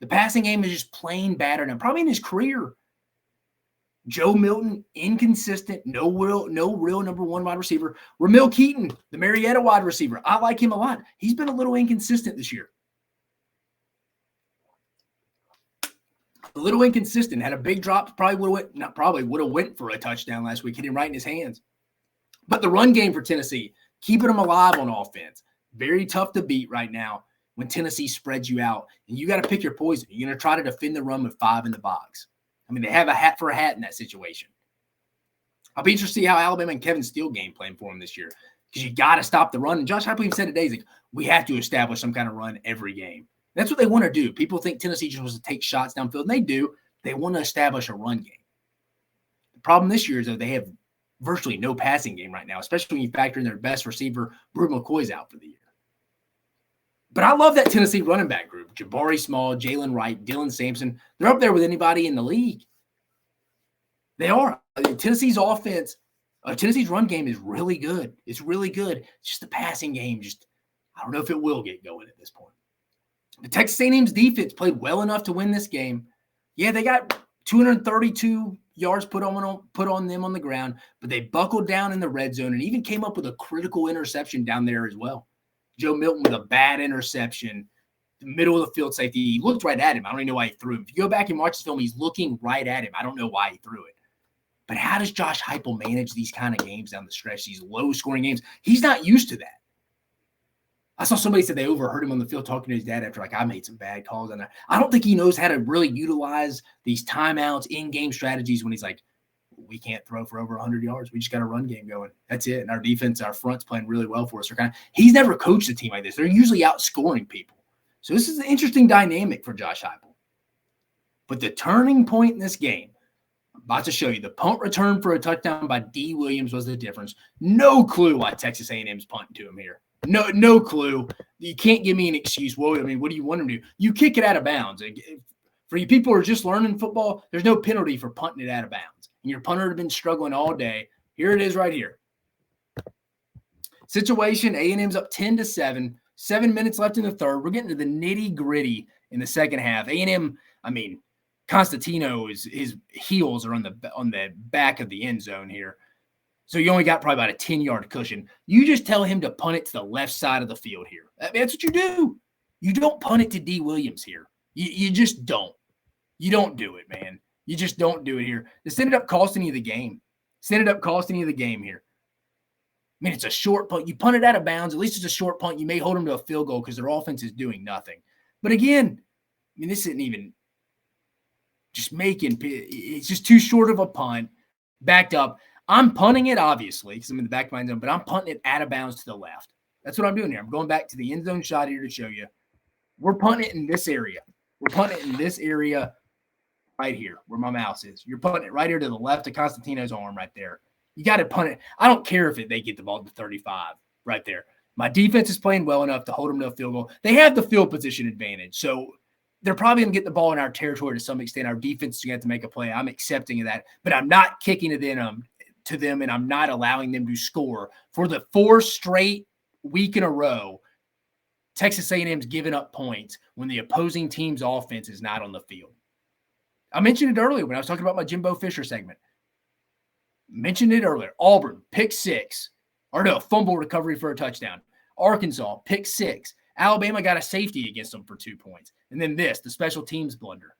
The passing game is just plain battered now, probably in his career. Joe Milton, inconsistent, no real number one wide receiver. Ramil Keaton, the Marietta wide receiver, I like him a lot. He's been a little inconsistent this year. A little inconsistent, had a big drop, would have went for a touchdown last week, hit him right in his hands. But the run game for Tennessee, keeping them alive on offense. Very tough to beat right now when Tennessee spreads you out. And you got to pick your poison. You're going to try to defend the run with 5 in the box. I mean, they have a hat for a hat in that situation. I'll be interested to see how Alabama and Kevin Steele game plan for them this year because you got to stop the run. And Josh Heupel even said today, he's like, we have to establish some kind of run every game. That's what they want to do. People think Tennessee just wants to take shots downfield, and they do. They want to establish a run game. The problem this year is that they have virtually no passing game right now, especially when you factor in their best receiver, Brew McCoy's out for the year. But I love that Tennessee running back group. Jabari Small, Jalen Wright, Dylan Sampson. They're up there with anybody in the league. They are. Tennessee's offense, Tennessee's run game is really good. It's really good. It's just the passing game. I don't know if it will get going at this point. The Texas A&M's defense played well enough to win this game. Yeah, they got 232 yards put on them on the ground, but they buckled down in the red zone and even came up with a critical interception down there as well. Joe Milton with a bad interception, the middle of the field safety. He looked right at him. I don't even know why he threw him. If you go back and watch the film, he's looking right at him. I don't know why he threw it. But how does Josh Heupel manage these kind of games down the stretch, these low-scoring games? He's not used to that. I saw somebody said they overheard him on the field talking to his dad after, I made some bad calls on that. I don't think he knows how to really utilize these timeouts, in-game strategies when he's like, we can't throw for over 100 yards. We just got a run game going. That's it. And our defense, our front's playing really well for us. He's never coached a team like this. They're usually outscoring people. So this is an interesting dynamic for Josh Heupel. But the turning point in this game, I'm about to show you, the punt return for a touchdown by D. Williams was the difference. No clue why Texas A&M's punting to him here. No clue. You can't give me an excuse. Well, I mean, what do you want him to do? You kick it out of bounds. For you people who are just learning football, there's no penalty for punting it out of bounds. And your punter had been struggling all day. Here it is right here. Situation, A&M's up 10-7. 7 minutes left in the third. We're getting to the nitty-gritty in the second half. A&M, I mean, Constantino, his heels are on the back of the end zone here. So you only got probably about a 10-yard cushion. You just tell him to punt it to the left side of the field here. That's what you do. You don't punt it to D. Williams here. You just don't. You don't do it, man. You just don't do it here. This ended up costing you the game. Here. I mean, it's a short punt. You punt it out of bounds. At least it's a short punt. You may hold them to a field goal because their offense is doing nothing. But again, I mean, this isn't even just making – it's just too short of a punt. Backed up. I'm punting it, obviously, because I'm in the back of my end zone, but I'm punting it out of bounds to the left. That's what I'm doing here. I'm going back to the end zone shot here to show you. We're punting it in this area. Right here where my mouse is. You're punting it right here to the left of Constantino's arm right there. You got to punt it. I don't care if they get the ball to 35 right there. My defense is playing well enough to hold them to a field goal. They have the field position advantage, so they're probably going to get the ball in our territory to some extent. Our defense is going to have to make a play. I'm accepting of that, but I'm not kicking it to them, and I'm not allowing them to score. For the 4th straight week in a row, Texas A&M's giving up points when the opposing team's offense is not on the field. I mentioned it earlier when I was talking about my Jimbo Fisher segment. Mentioned it earlier. Auburn, pick 6. Or no, fumble recovery for a touchdown. Arkansas, pick 6. Alabama got a safety against them for 2 points. And then the special teams blunder.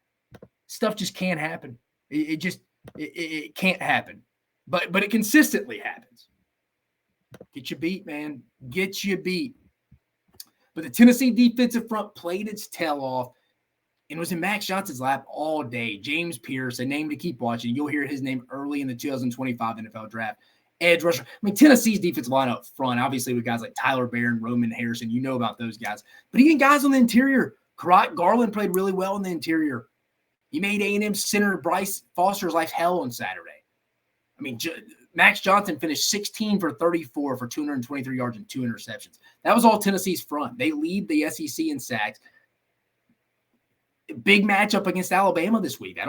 Stuff just can't happen. It just It can't happen. But it consistently happens. Get you beat, man. Get you beat. But the Tennessee defensive front played its tail off and was in Max Johnson's lap all day. James Pierce, a name to keep watching. You'll hear his name early in the 2025 NFL draft. Edge rusher. I mean, Tennessee's defensive line up front, obviously with guys like Tyler Barron, Roman Harrison. You know about those guys. But even guys on the interior. Karate Garland played really well in the interior. He made A&M center Bryce Foster's life hell on Saturday. I mean, Max Johnson finished 16 for 34 for 223 yards and 2 interceptions. That was all Tennessee's front. They lead the SEC in sacks. Big matchup against Alabama this week.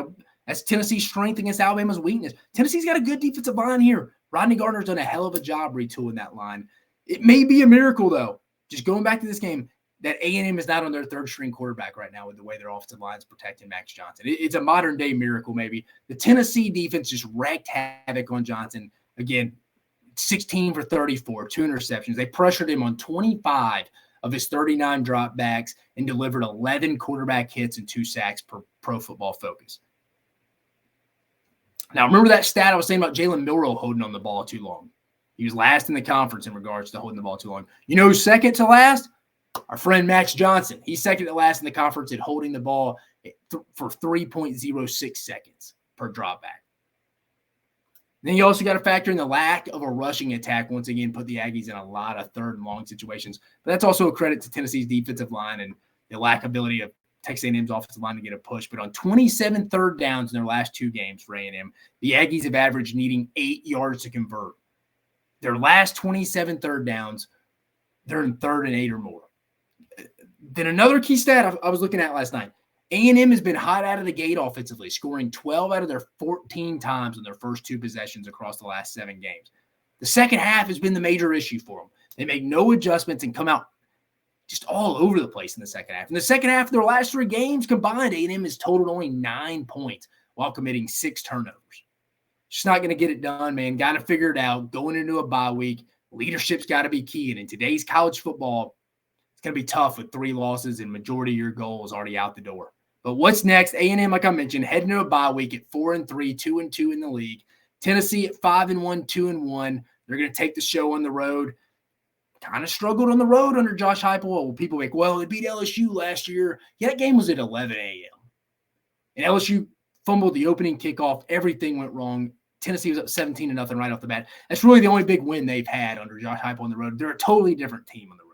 That's Tennessee's strength against Alabama's weakness. Tennessee's got a good defensive line here. Rodney Gardner's done a hell of a job retooling that line. It may be a miracle, though, just going back to this game, that A&M is not on their third-string quarterback right now with the way their offensive line is protecting Max Johnson. It's a modern-day miracle, maybe. The Tennessee defense just wreaked havoc on Johnson. Again, 16 for 34, 2 interceptions. They pressured him on 25 of his 39 dropbacks and delivered 11 quarterback hits and 2 sacks per Pro Football Focus. Now, remember that stat I was saying about Jalen Milroe holding on the ball too long? He was last in the conference in regards to holding the ball too long. You know who's second to last? Our friend Max Johnson. He's second to last in the conference at holding the ball for 3.06 seconds per dropback. Then you also got to factor in the lack of a rushing attack. Once again, put the Aggies in a lot of third and long situations. But that's also a credit to Tennessee's defensive line and the lack ability of Texas A&M's offensive line to get a push. But on 27 third downs in their last 2 games for A&M, the Aggies have averaged needing 8 yards to convert. Their last 27 third downs, they're in 3rd and 8 or more. Then another key stat I was looking at last night, A&M has been hot out of the gate offensively, scoring 12 out of their 14 times in their first 2 possessions across the last 7 games. The second half has been the major issue for them. They make no adjustments and come out just all over the place in the second half. In the second half of their last 3 games combined, A&M has totaled only 9 points while committing 6 turnovers. Just not going to get it done, man. Got to figure it out. Going into a bye week, leadership's got to be key. And in today's college football, it's going to be tough with 3 losses and majority of your goals already out the door. But what's next? A&M, like I mentioned, heading into a bye week at 4-3, 2-2 in the league. Tennessee at 5-1, 2-1. They're going to take the show on the road. Kind of struggled on the road under Josh Heupel. People like, well, they beat LSU last year. Yeah, that game was at 11 a.m. And LSU fumbled the opening kickoff. Everything went wrong. Tennessee was up 17-0 right off the bat. That's really the only big win they've had under Josh Heupel on the road. They're a totally different team on the road.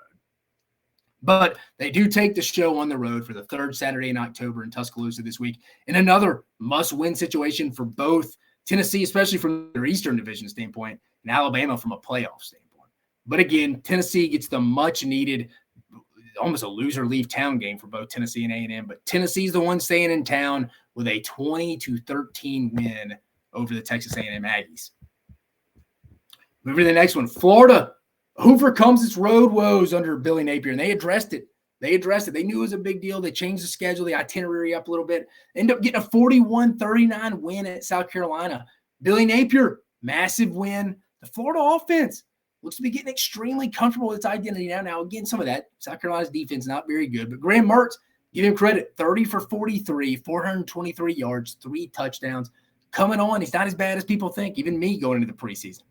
But they do take the show on the road for the 3rd Saturday in October in Tuscaloosa this week. In another must-win situation for both Tennessee, especially from their Eastern Division standpoint, and Alabama from a playoff standpoint. But again, Tennessee gets the much-needed, almost a loser-leave-town game for both Tennessee and A&M. But Tennessee's the one staying in town with a 20-13 win over the Texas A&M Aggies. Moving to the next one, Florida overcomes its road woes under Billy Napier, and they addressed it. They knew it was a big deal. They changed the schedule, the itinerary up a little bit. End up getting a 41-39 win at South Carolina. Billy Napier, massive win. The Florida offense looks to be getting extremely comfortable with its identity now. Now, again, some of that, South Carolina's defense not very good, but Graham Mertz, give him credit, 30 for 43, 423 yards, 3 touchdowns. Coming on, he's not as bad as people think, even me going into the preseason.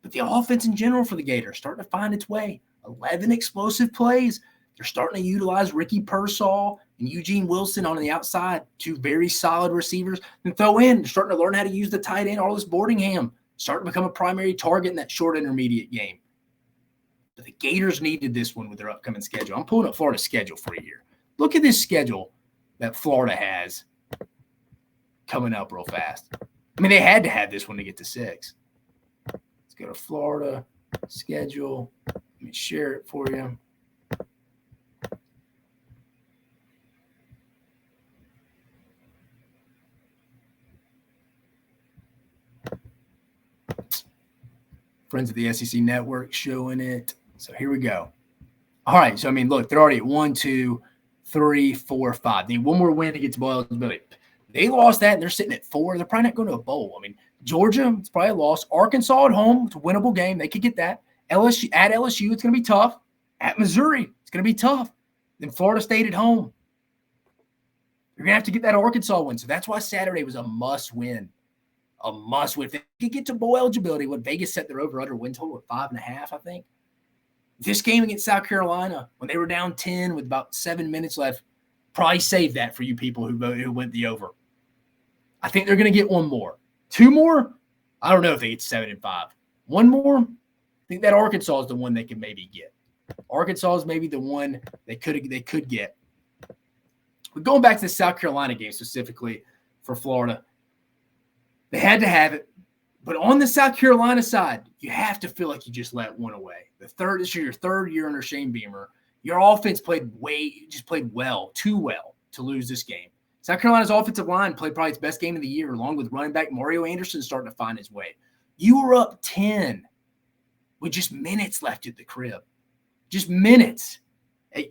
But the offense in general for the Gators starting to find its way. 11 explosive plays. They're starting to utilize Ricky Pearsall and Eugene Wilson on the outside, 2 very solid receivers. And throw in, they're starting to learn how to use the tight end, Arliss Boardingham, starting to become a primary target in that short intermediate game. But the Gators needed this one with their upcoming schedule. I'm pulling up Florida's schedule for you here. Look at this schedule that Florida has coming up real fast. I mean, they had to have this one to get to 6. Let's go to Florida schedule. Let me share it for you. Friends of the SEC Network showing it. So here we go. All right. So, I mean, look, they're already at 1, 2, 3, 4, 5. They need one more win to get to bowl eligibility. They lost that, and they're sitting at 4. They're probably not going to a bowl. I mean, Georgia, it's probably a loss. Arkansas at home, it's a winnable game. They could get that. LSU at LSU, it's going to be tough. At Missouri, it's going to be tough. Then Florida State at home. You're going to have to get that Arkansas win. So that's why Saturday was a must win. a must win. If they could get to bowl eligibility, what Vegas set their over-under win total at 5.5, I think. This game against South Carolina, when they were down 10 with about 7 minutes left, probably save that for you people who went the over. I think they're going to get one more. 2 more? I don't know if they get 7-5. 1 more? I think that Arkansas is the one they can maybe get. Arkansas is maybe the one they could get. But going back to the South Carolina game specifically for Florida, they had to have it. But on the South Carolina side, you have to feel like you just let one away. This year, your third year under Shane Beamer. Your offense played well, too well to lose this game. South Carolina's offensive line played probably its best game of the year, along with running back Mario Anderson starting to find his way. You were up 10 with just minutes left at the crib. Just minutes.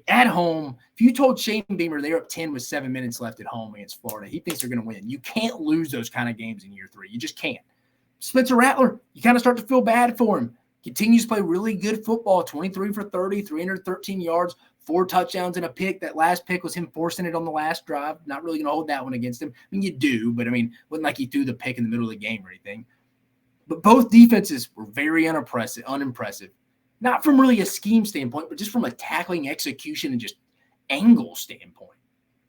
At home, if you told Shane Beamer they're up 10 with 7 minutes left at home against Florida, he thinks they're going to win. You can't lose those kind of games in year 3. You just can't. Spencer Rattler, you kind of start to feel bad for him. Continues to play really good football, 23 for 30, 313 yards, 4 touchdowns and a pick. That last pick was him forcing it on the last drive. Not really going to hold that one against him. I mean, you do, but wasn't like he threw the pick in the middle of the game or anything. But both defenses were very unimpressive. Not from really a scheme standpoint, but just from a tackling execution and just angle standpoint.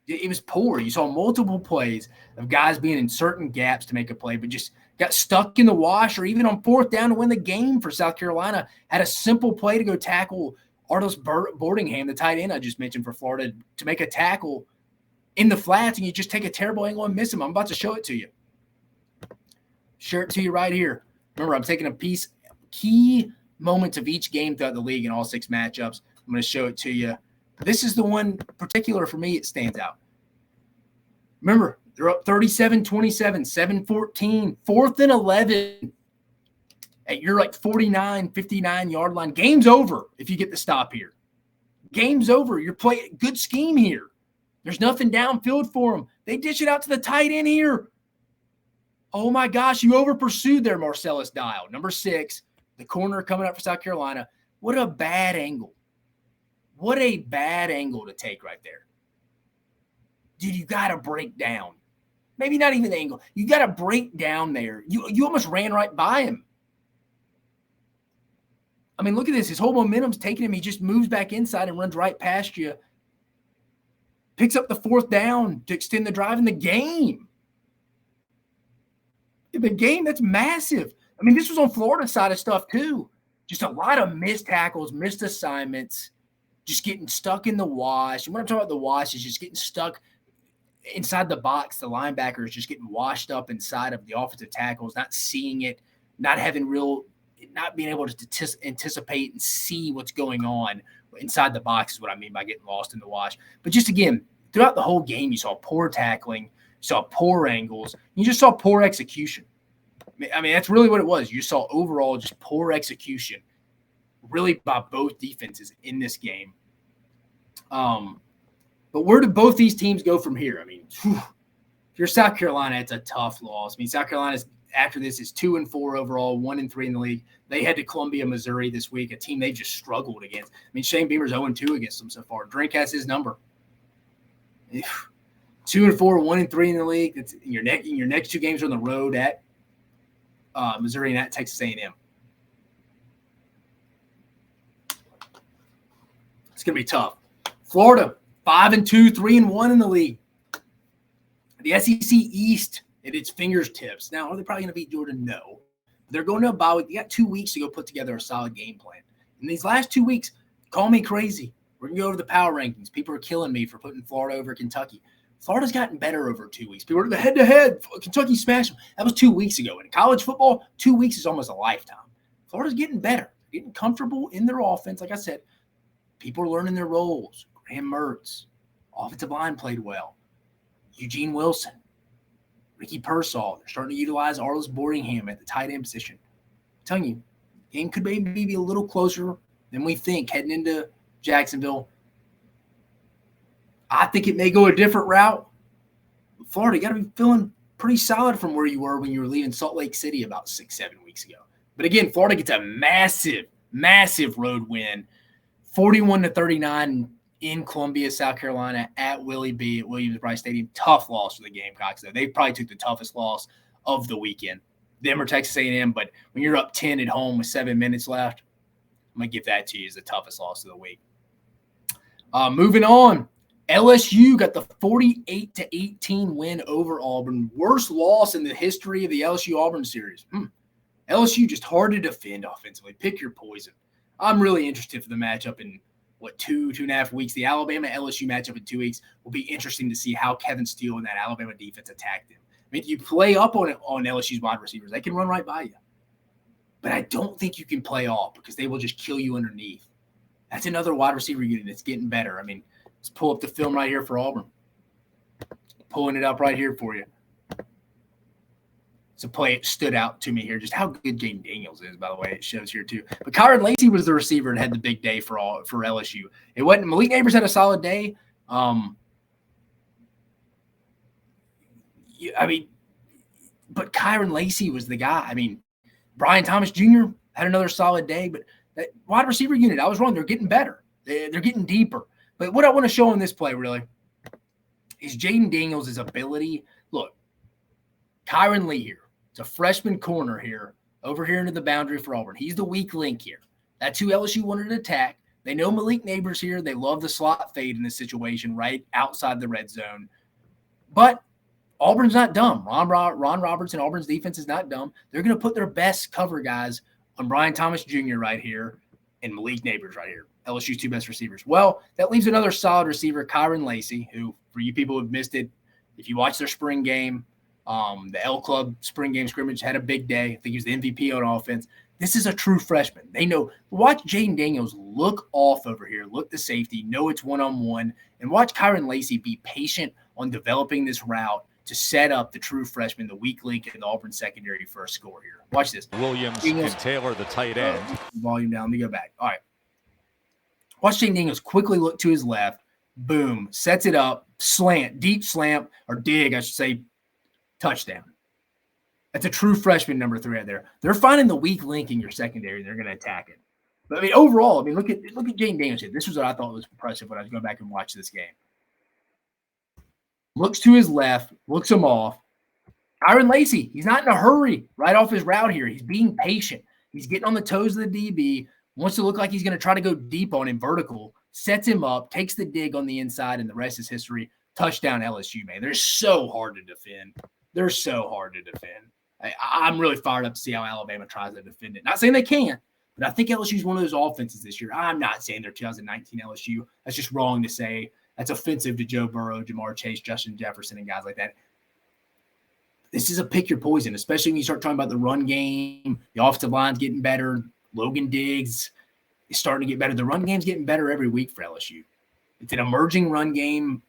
It was poor. You saw multiple plays of guys being in certain gaps to make a play, but just got stuck in the wash, or even on 4th down to win the game for South Carolina, had a simple play to go tackle Artis Boardingham, the tight end I just mentioned for Florida, to make a tackle in the flats, and you just take a terrible angle and miss him. I'm about to show it to you. Share it to you right here. Remember, I'm taking a piece, key moments of each game throughout the league in all 6 matchups. I'm going to show it to you. This is the one particular for me. It stands out. Remember, they're up 37-27, 7-14, 4th and 11 at your 49, 59-yard line. Game's over if you get the stop here. Game's over. You're playing good scheme here. There's nothing downfield for them. They dish it out to the tight end here. Oh, my gosh, you over-pursued there, Marcellus Dial. Number 6, the corner coming up for South Carolina. What a bad angle. What a bad angle to take right there. Dude, you got to break down. Maybe not even the angle. You got to break down there. You almost ran right by him. I mean, look at this. His whole momentum's taking him. He just moves back inside and runs right past you. Picks up the 4th down to extend the drive in the game. In the game, that's massive. I mean, this was on Florida's side of stuff too. Just a lot of missed tackles, missed assignments, just getting stuck in the wash. And when I'm talking about the wash, is just getting stuck inside the box. The linebackers just getting washed up inside of the offensive tackles, not seeing it, not being able to anticipate and see what's going on inside the box is what I mean by getting lost in the wash. But just again, throughout the whole game, you saw poor tackling, you saw poor angles, you just saw poor execution. I mean, that's really what it was. You saw overall just poor execution, really by both defenses in this game. But where do both these teams go from here? I mean, if you're South Carolina, it's a tough loss. I mean, South Carolina's after this is 2-4 overall, 1-3 in the league. They head to Columbia, Missouri this week, a team they just struggled against. I mean, Shane Beamer's 0-2 against them so far. Drink has his number. 2-4, 1-3 in the league. That's your next 2 games are on the road at Missouri and at Texas A&M. It's going to be tough. Florida, 5-2, 3-1 in the league. The SEC East at its fingertips. Now, are they probably going to beat Georgia? No. They're going to a bye week. They got 2 weeks to go put together a solid game plan. In these last 2 weeks, call me crazy. We're going to go over the power rankings. People are killing me for putting Florida over Kentucky. Florida's gotten better over 2 weeks. People are the head-to-head. Kentucky smashed them. That was 2 weeks ago. In college football, 2 weeks is almost a lifetime. Florida's getting better, getting comfortable in their offense. Like I said, people are learning their roles. Graham Mertz, offensive line played well. Eugene Wilson, Ricky Pearsall. They're starting to utilize Artis Boardingham at the tight end position. I'm telling you, game could maybe be a little closer than we think heading into Jacksonville. I think it may go a different route. Florida, you got to be feeling pretty solid from where you were when you were leaving Salt Lake City about 6-7 weeks ago. But again, Florida gets a massive, massive road win, 41-39 in Columbia, South Carolina, at Willie B. at Williams-Brice Stadium. Tough loss for the Gamecocks, though. They probably took the toughest loss of the weekend. them or Texas A&M. But when you're up 10 at home with 7 minutes left, I'm going to give that to you as the toughest loss of the week. Moving on, LSU got the 48-18 win over Auburn. Worst loss in the history of the LSU-Auburn series. LSU just hard to defend offensively. Pick your poison. I'm really interested for the matchup in, 2.5 weeks. The Alabama-LSU matchup in 2 weeks will be interesting to see how Kevin Steele and that Alabama defense attack them. I mean, if you play up on LSU's wide receivers, they can run right by you. But I don't think you can play off because they will just kill you underneath. That's another wide receiver unit that's getting better. I mean, let's pull up the film right here for Auburn. Pulling it up right here for you. It's a play that stood out to me here. Just how good Jaden Daniels is, by the way. It shows here too. But Kyron Lacey was the receiver and had the big day for LSU. It wasn't Malik Neighbors had a solid day. But Kyron Lacey was the guy. I mean, Brian Thomas Jr. had another solid day, but that wide receiver unit, I was wrong. They're getting better. They're getting deeper. But what I want to show in this play really is Jaden Daniels' ability. Look, Kyron Lee here. It's a freshman corner here, over here into the boundary for Auburn. He's the weak link here. That's who LSU wanted to attack. They know Malik Neighbors here. They love the slot fade in this situation right outside the red zone. But Auburn's not dumb. Ron Roberts and Auburn's defense is not dumb. They're going to put their best cover guys on Brian Thomas Jr. right here and Malik Neighbors right here. LSU's two best receivers. Well, that leaves another solid receiver, Kyron Lacey, who, for you people who have missed it, if you watch their spring game, the L Club spring game scrimmage, had a big day. I think he was the MVP on offense. This is a true freshman. They know. Watch Jaden Daniels look off over here, look the safety, know it's one-on-one, and watch Kyron Lacey be patient on developing this route to set up the true freshman, the weak link in the Auburn secondary for a score here. Watch this. Williams Daniels, and Taylor, the tight end. Volume down. Let me go back. All right. Watch Jaden Daniels quickly look to his left. Boom. Sets it up. Slant. Deep slant. Or dig, I should say. Touchdown. That's a true freshman number 3 right there. They're finding the weak link in your secondary. They're going to attack it. But, I mean, overall, look at Jaden Daniels here. This was what I thought was impressive when I was going back and watch this game. Looks to his left, looks him off. Kyron Lacey, he's not in a hurry right off his route here. He's being patient. He's getting on the toes of the DB, wants to look like he's going to try to go deep on him vertical, sets him up, takes the dig on the inside, and the rest is history. Touchdown LSU, man. They're so hard to defend. They're so hard to defend. I'm really fired up to see how Alabama tries to defend it. Not saying they can't, but I think LSU is one of those offenses this year. I'm not saying they're 2019 LSU. That's just wrong to say. That's offensive to Joe Burrow, Jamar Chase, Justin Jefferson, and guys like that. This is a pick your poison, especially when you start talking about the run game. The offensive line's getting better. Logan Diggs is starting to get better. The run game's getting better every week for LSU. It's an emerging run game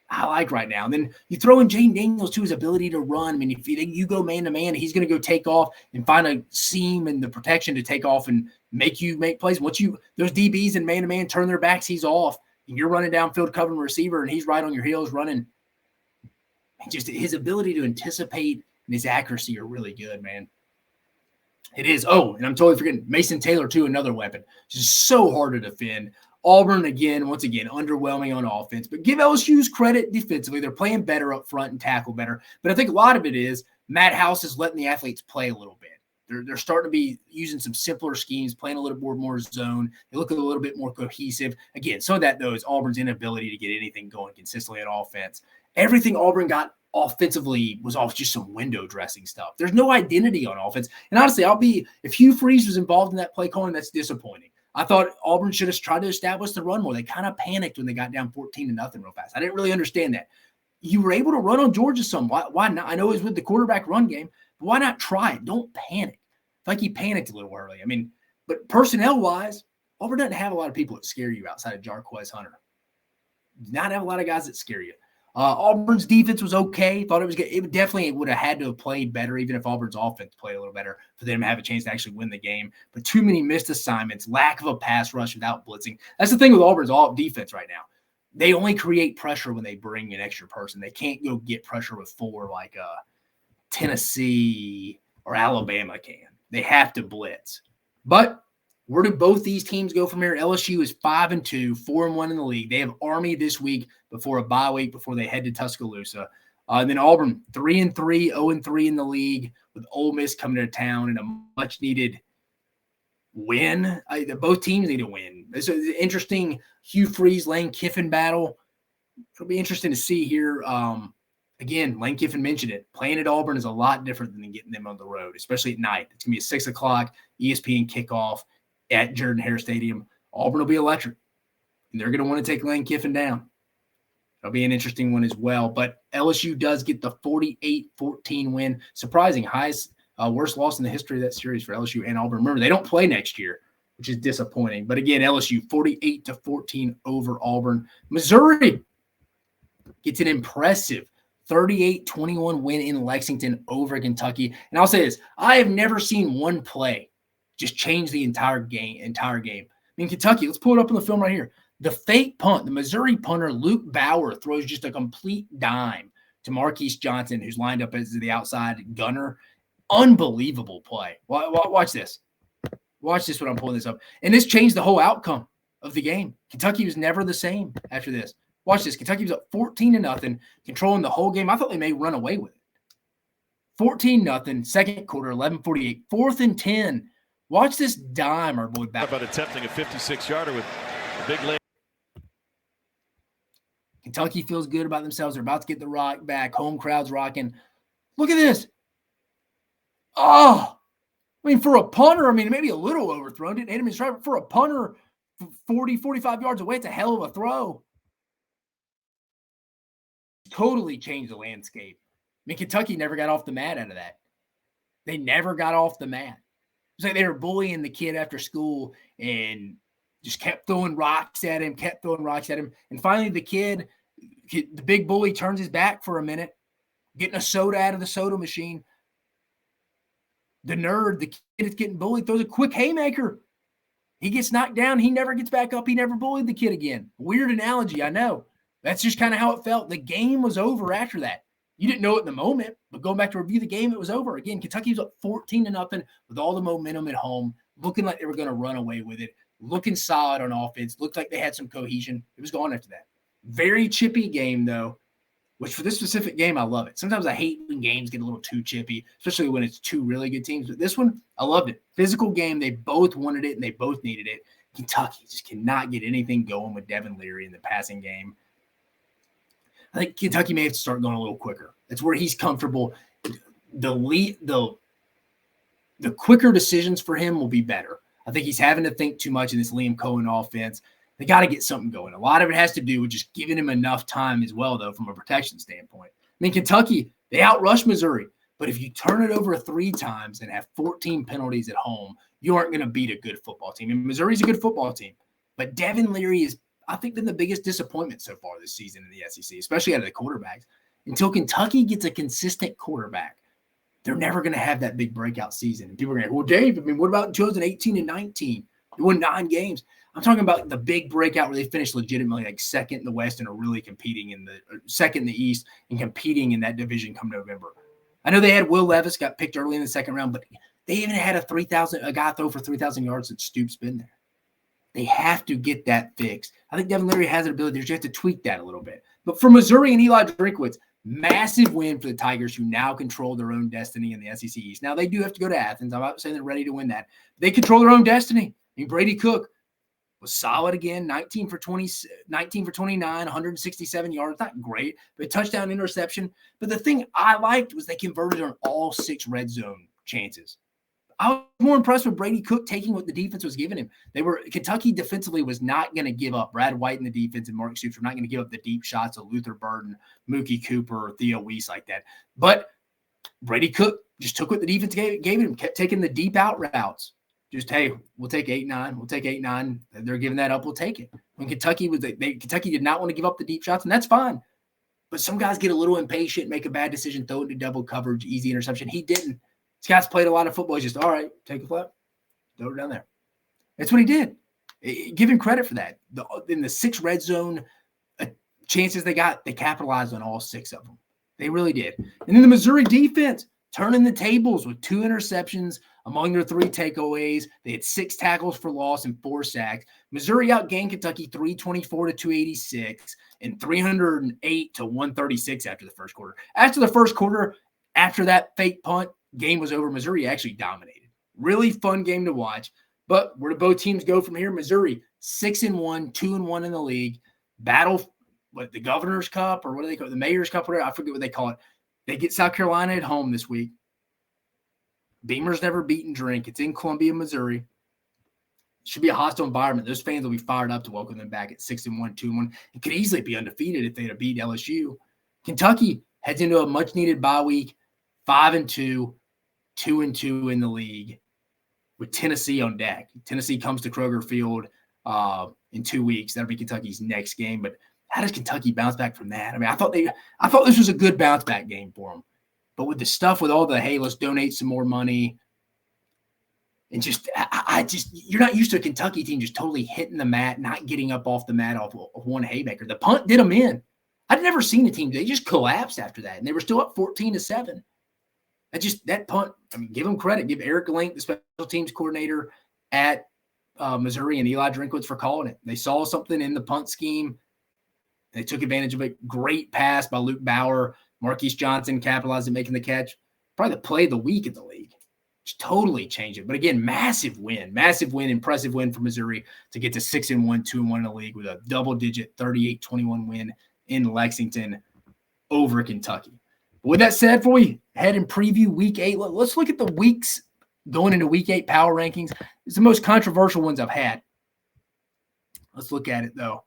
I like right now. And then you throw in Jaden Daniels to his ability to run. I mean, if you go man-to-man, he's going to go take off and find a seam and the protection to take off and make you make plays. Once those DBs in man-to-man turn their backs, he's off. And you're running downfield covering receiver, and he's right on your heels running. And just his ability to anticipate and his accuracy are really good, man. It is. Oh, and I'm totally forgetting Mason Taylor, too, another weapon. Just so hard to defend. Auburn, once again, underwhelming on offense. But give LSU's credit defensively. They're playing better up front and tackle better. But I think a lot of it is Matt House is letting the athletes play a little bit. They're starting to be using some simpler schemes, playing a little more zone. They look a little bit more cohesive. Again, some of that, though, is Auburn's inability to get anything going consistently on offense. Everything Auburn got offensively was all just some window dressing stuff. There's no identity on offense. And honestly, if Hugh Freeze was involved in that play calling, that's disappointing. I thought Auburn should have tried to establish the run more. They kind of panicked when they got down 14-0 real fast. I didn't really understand that. You were able to run on Georgia some. Why not? I know it was with the quarterback run game, but why not try it? Don't panic. It's like he panicked a little early. I mean, but personnel-wise, Auburn doesn't have a lot of people that scare you outside of Jarquez Hunter. Does not have a lot of guys that scare you. Auburn's defense was okay. Thought it was good. It definitely would have had to have played better, even if Auburn's offense played a little better, for them to have a chance to actually win the game. But too many missed assignments, lack of a pass rush without blitzing. That's the thing with Auburn's defense right now. They only create pressure when they bring an extra person. They can't go get pressure with 4 like Tennessee or Alabama can. They have to blitz. But where do both these teams go from here? LSU is 5-2, 4-1 in the league. They have Army this week before a bye week before they head to Tuscaloosa. And then Auburn, 3-3, 0-3 in the league, with Ole Miss coming to town in a much-needed win. Both teams need a win. It's an interesting Hugh Freeze, Lane Kiffin battle. It'll be interesting to see here. Again, Lane Kiffin mentioned it. Playing at Auburn is a lot different than getting them on the road, especially at night. It's going to be a 6 o'clock ESPN kickoff at Jordan-Hare Stadium. Auburn will be electric, and they're going to want to take Lane Kiffin down. It'll be an interesting one as well. But LSU does get the 48-14 win. Surprising, highest, worst loss in the history of that series for LSU and Auburn. Remember, they don't play next year, which is disappointing. But again, LSU 48-14 over Auburn. Missouri gets an impressive 38-21 win in Lexington over Kentucky. And I'll say this, I have never seen one play just change the entire game. I mean, Kentucky, let's pull it up on the film right here. The fake punt, the Missouri punter, Luke Bauer, throws just a complete dime to Marquise Johnson, who's lined up as the outside gunner. Unbelievable play. Watch this. Watch this when I'm pulling this up. And this changed the whole outcome of the game. Kentucky was never the same after this. Watch this. Kentucky was up 14-0, controlling the whole game. I thought they may run away with it. 14-0, second quarter, 11:48, 4th and 10. Watch this dime, our boy back. How about attempting a 56-yarder with a big leg? Kentucky feels good about themselves. They're about to get the rock back. Home crowd's rocking. Look at this. Oh, I mean, for a punter, I mean, maybe a little overthrown. Didn't hit him in stride. For a punter, 40, 45 yards away, it's a hell of a throw. Totally changed the landscape. I mean, Kentucky never got off the mat out of that. They never got off the mat. It's like they were bullying the kid after school and just kept throwing rocks at him. And finally the big bully turns his back for a minute, getting a soda out of the soda machine. The nerd, the kid that's getting bullied, throws a quick haymaker. He gets knocked down. He never gets back up. He never bullied the kid again. Weird analogy, I know. That's just kind of how it felt. The game was over after that. You didn't know it in the moment, but going back to review the game, it was over. Again, Kentucky was up 14-0 with all the momentum at home, looking like they were going to run away with it, looking solid on offense, looked like they had some cohesion. It was gone after that. Very chippy game, though, which for this specific game, I love it. Sometimes I hate when games get a little too chippy, especially when it's two really good teams. But this one, I loved it. Physical game. They both wanted it, and they both needed it. Kentucky just cannot get anything going with Devin Leary in the passing game. I think Kentucky may have to start going a little quicker. That's where he's comfortable. The quicker decisions for him will be better. I think he's having to think too much in this Liam Cohen offense. They got to get something going. A lot of it has to do with just giving him enough time as well, though, from a protection standpoint. I mean, Kentucky, they outrushed Missouri. But if you turn it over 3 times and have 14 penalties at home, you aren't going to beat a good football team. And Missouri's a good football team. But Devin Leary is, I think, been the biggest disappointment so far this season in the SEC, especially out of the quarterbacks. Until Kentucky gets a consistent quarterback, they're never going to have that big breakout season. And people are going to go, well, Dave, I mean, what about in 2018 and 19? They won 9 games. I'm talking about the big breakout where they finished legitimately like second in the West and are really competing in the second in the East and competing in that division come November. I know they had Will Levis got picked early in the second round, but they even had a guy throw for 3,000 yards since Stoops been there. They have to get that fixed. I think Devin Leary has an ability. They just have to tweak that a little bit. But for Missouri and Eli Drinkwitz, massive win for the Tigers, who now control their own destiny in the SEC East. Now, they do have to go to Athens. I'm not saying they're ready to win that. They control their own destiny. I mean, Brady Cook was solid again, 19 for 29, 167 yards. Not great, but a touchdown, interception. But the thing I liked was they converted on all 6 red zone chances. I was more impressed with Brady Cook taking what the defense was giving him. Kentucky defensively was not going to give up. Brad White in the defense and Mark Stoops were not going to give up the deep shots of Luther Burden, Mookie Cooper, or Theo Weiss like that. But Brady Cook just took what the defense gave him, kept taking the deep out routes. Just, hey, we'll take 8-9. We'll take 8-9. They're giving that up. We'll take it. When Kentucky did not want to give up the deep shots, and that's fine. But some guys get a little impatient, make a bad decision, throw it into double coverage, easy interception. He didn't. This guy's played a lot of football. He's just, all right, take a flip, throw it down there. That's what he did. Give him credit for that. In the 6 red zone chances they got, they capitalized on all 6 of them. They really did. And then the Missouri defense, turning the tables with 2 interceptions among their 3 takeaways. They had 6 tackles for loss and 4 sacks. Missouri outgained Kentucky 324 to 286 and 308 to 136 after the first quarter. After the first quarter, after that fake punt, game was over. Missouri actually dominated. Really fun game to watch. But where do both teams go from here? Missouri 6-1, 2-1 in the league. Battle the Governor's Cup, or what do they call it? The Mayor's Cup, whatever. I forget what they call it. They get South Carolina at home this week. Beamer's never beaten drink. It's in Columbia, Missouri. It should be a hostile environment. Those fans will be fired up to welcome them back at 6-1, 2-1. It could easily be undefeated if they'd have beat LSU. Kentucky heads into a much-needed bye week, 5-2, 2-2 in the league, with Tennessee on deck. Tennessee comes to Kroger Field in 2 weeks. That'll be Kentucky's next game. But how does Kentucky bounce back from that? I mean, I thought this was a good bounce back game for them. But with the stuff, with all the, hey, let's donate some more money, and just you're not used to a Kentucky team just totally hitting the mat, not getting up off the mat off of one haymaker. The punt did them in. I'd never seen a team, they just collapsed after that, and they were still up 14-7. That punt, I mean, give them credit. Give Eric Link, the special teams coordinator at Missouri, and Eli Drinkwitz for calling it. They saw something in the punt scheme. They took advantage of it. Great pass by Luke Bauer. Marquise Johnson capitalized on making the catch. Probably the play of the week in the league. Just totally changed it. But again, massive win, impressive win for Missouri to get to 6-1, 2-1 in the league with a double-digit 38-21 win in Lexington over Kentucky. But with that said, before we head and preview Week 8, let's look at the weeks going into Week 8 power rankings. It's the most controversial ones I've had. Let's look at it, though.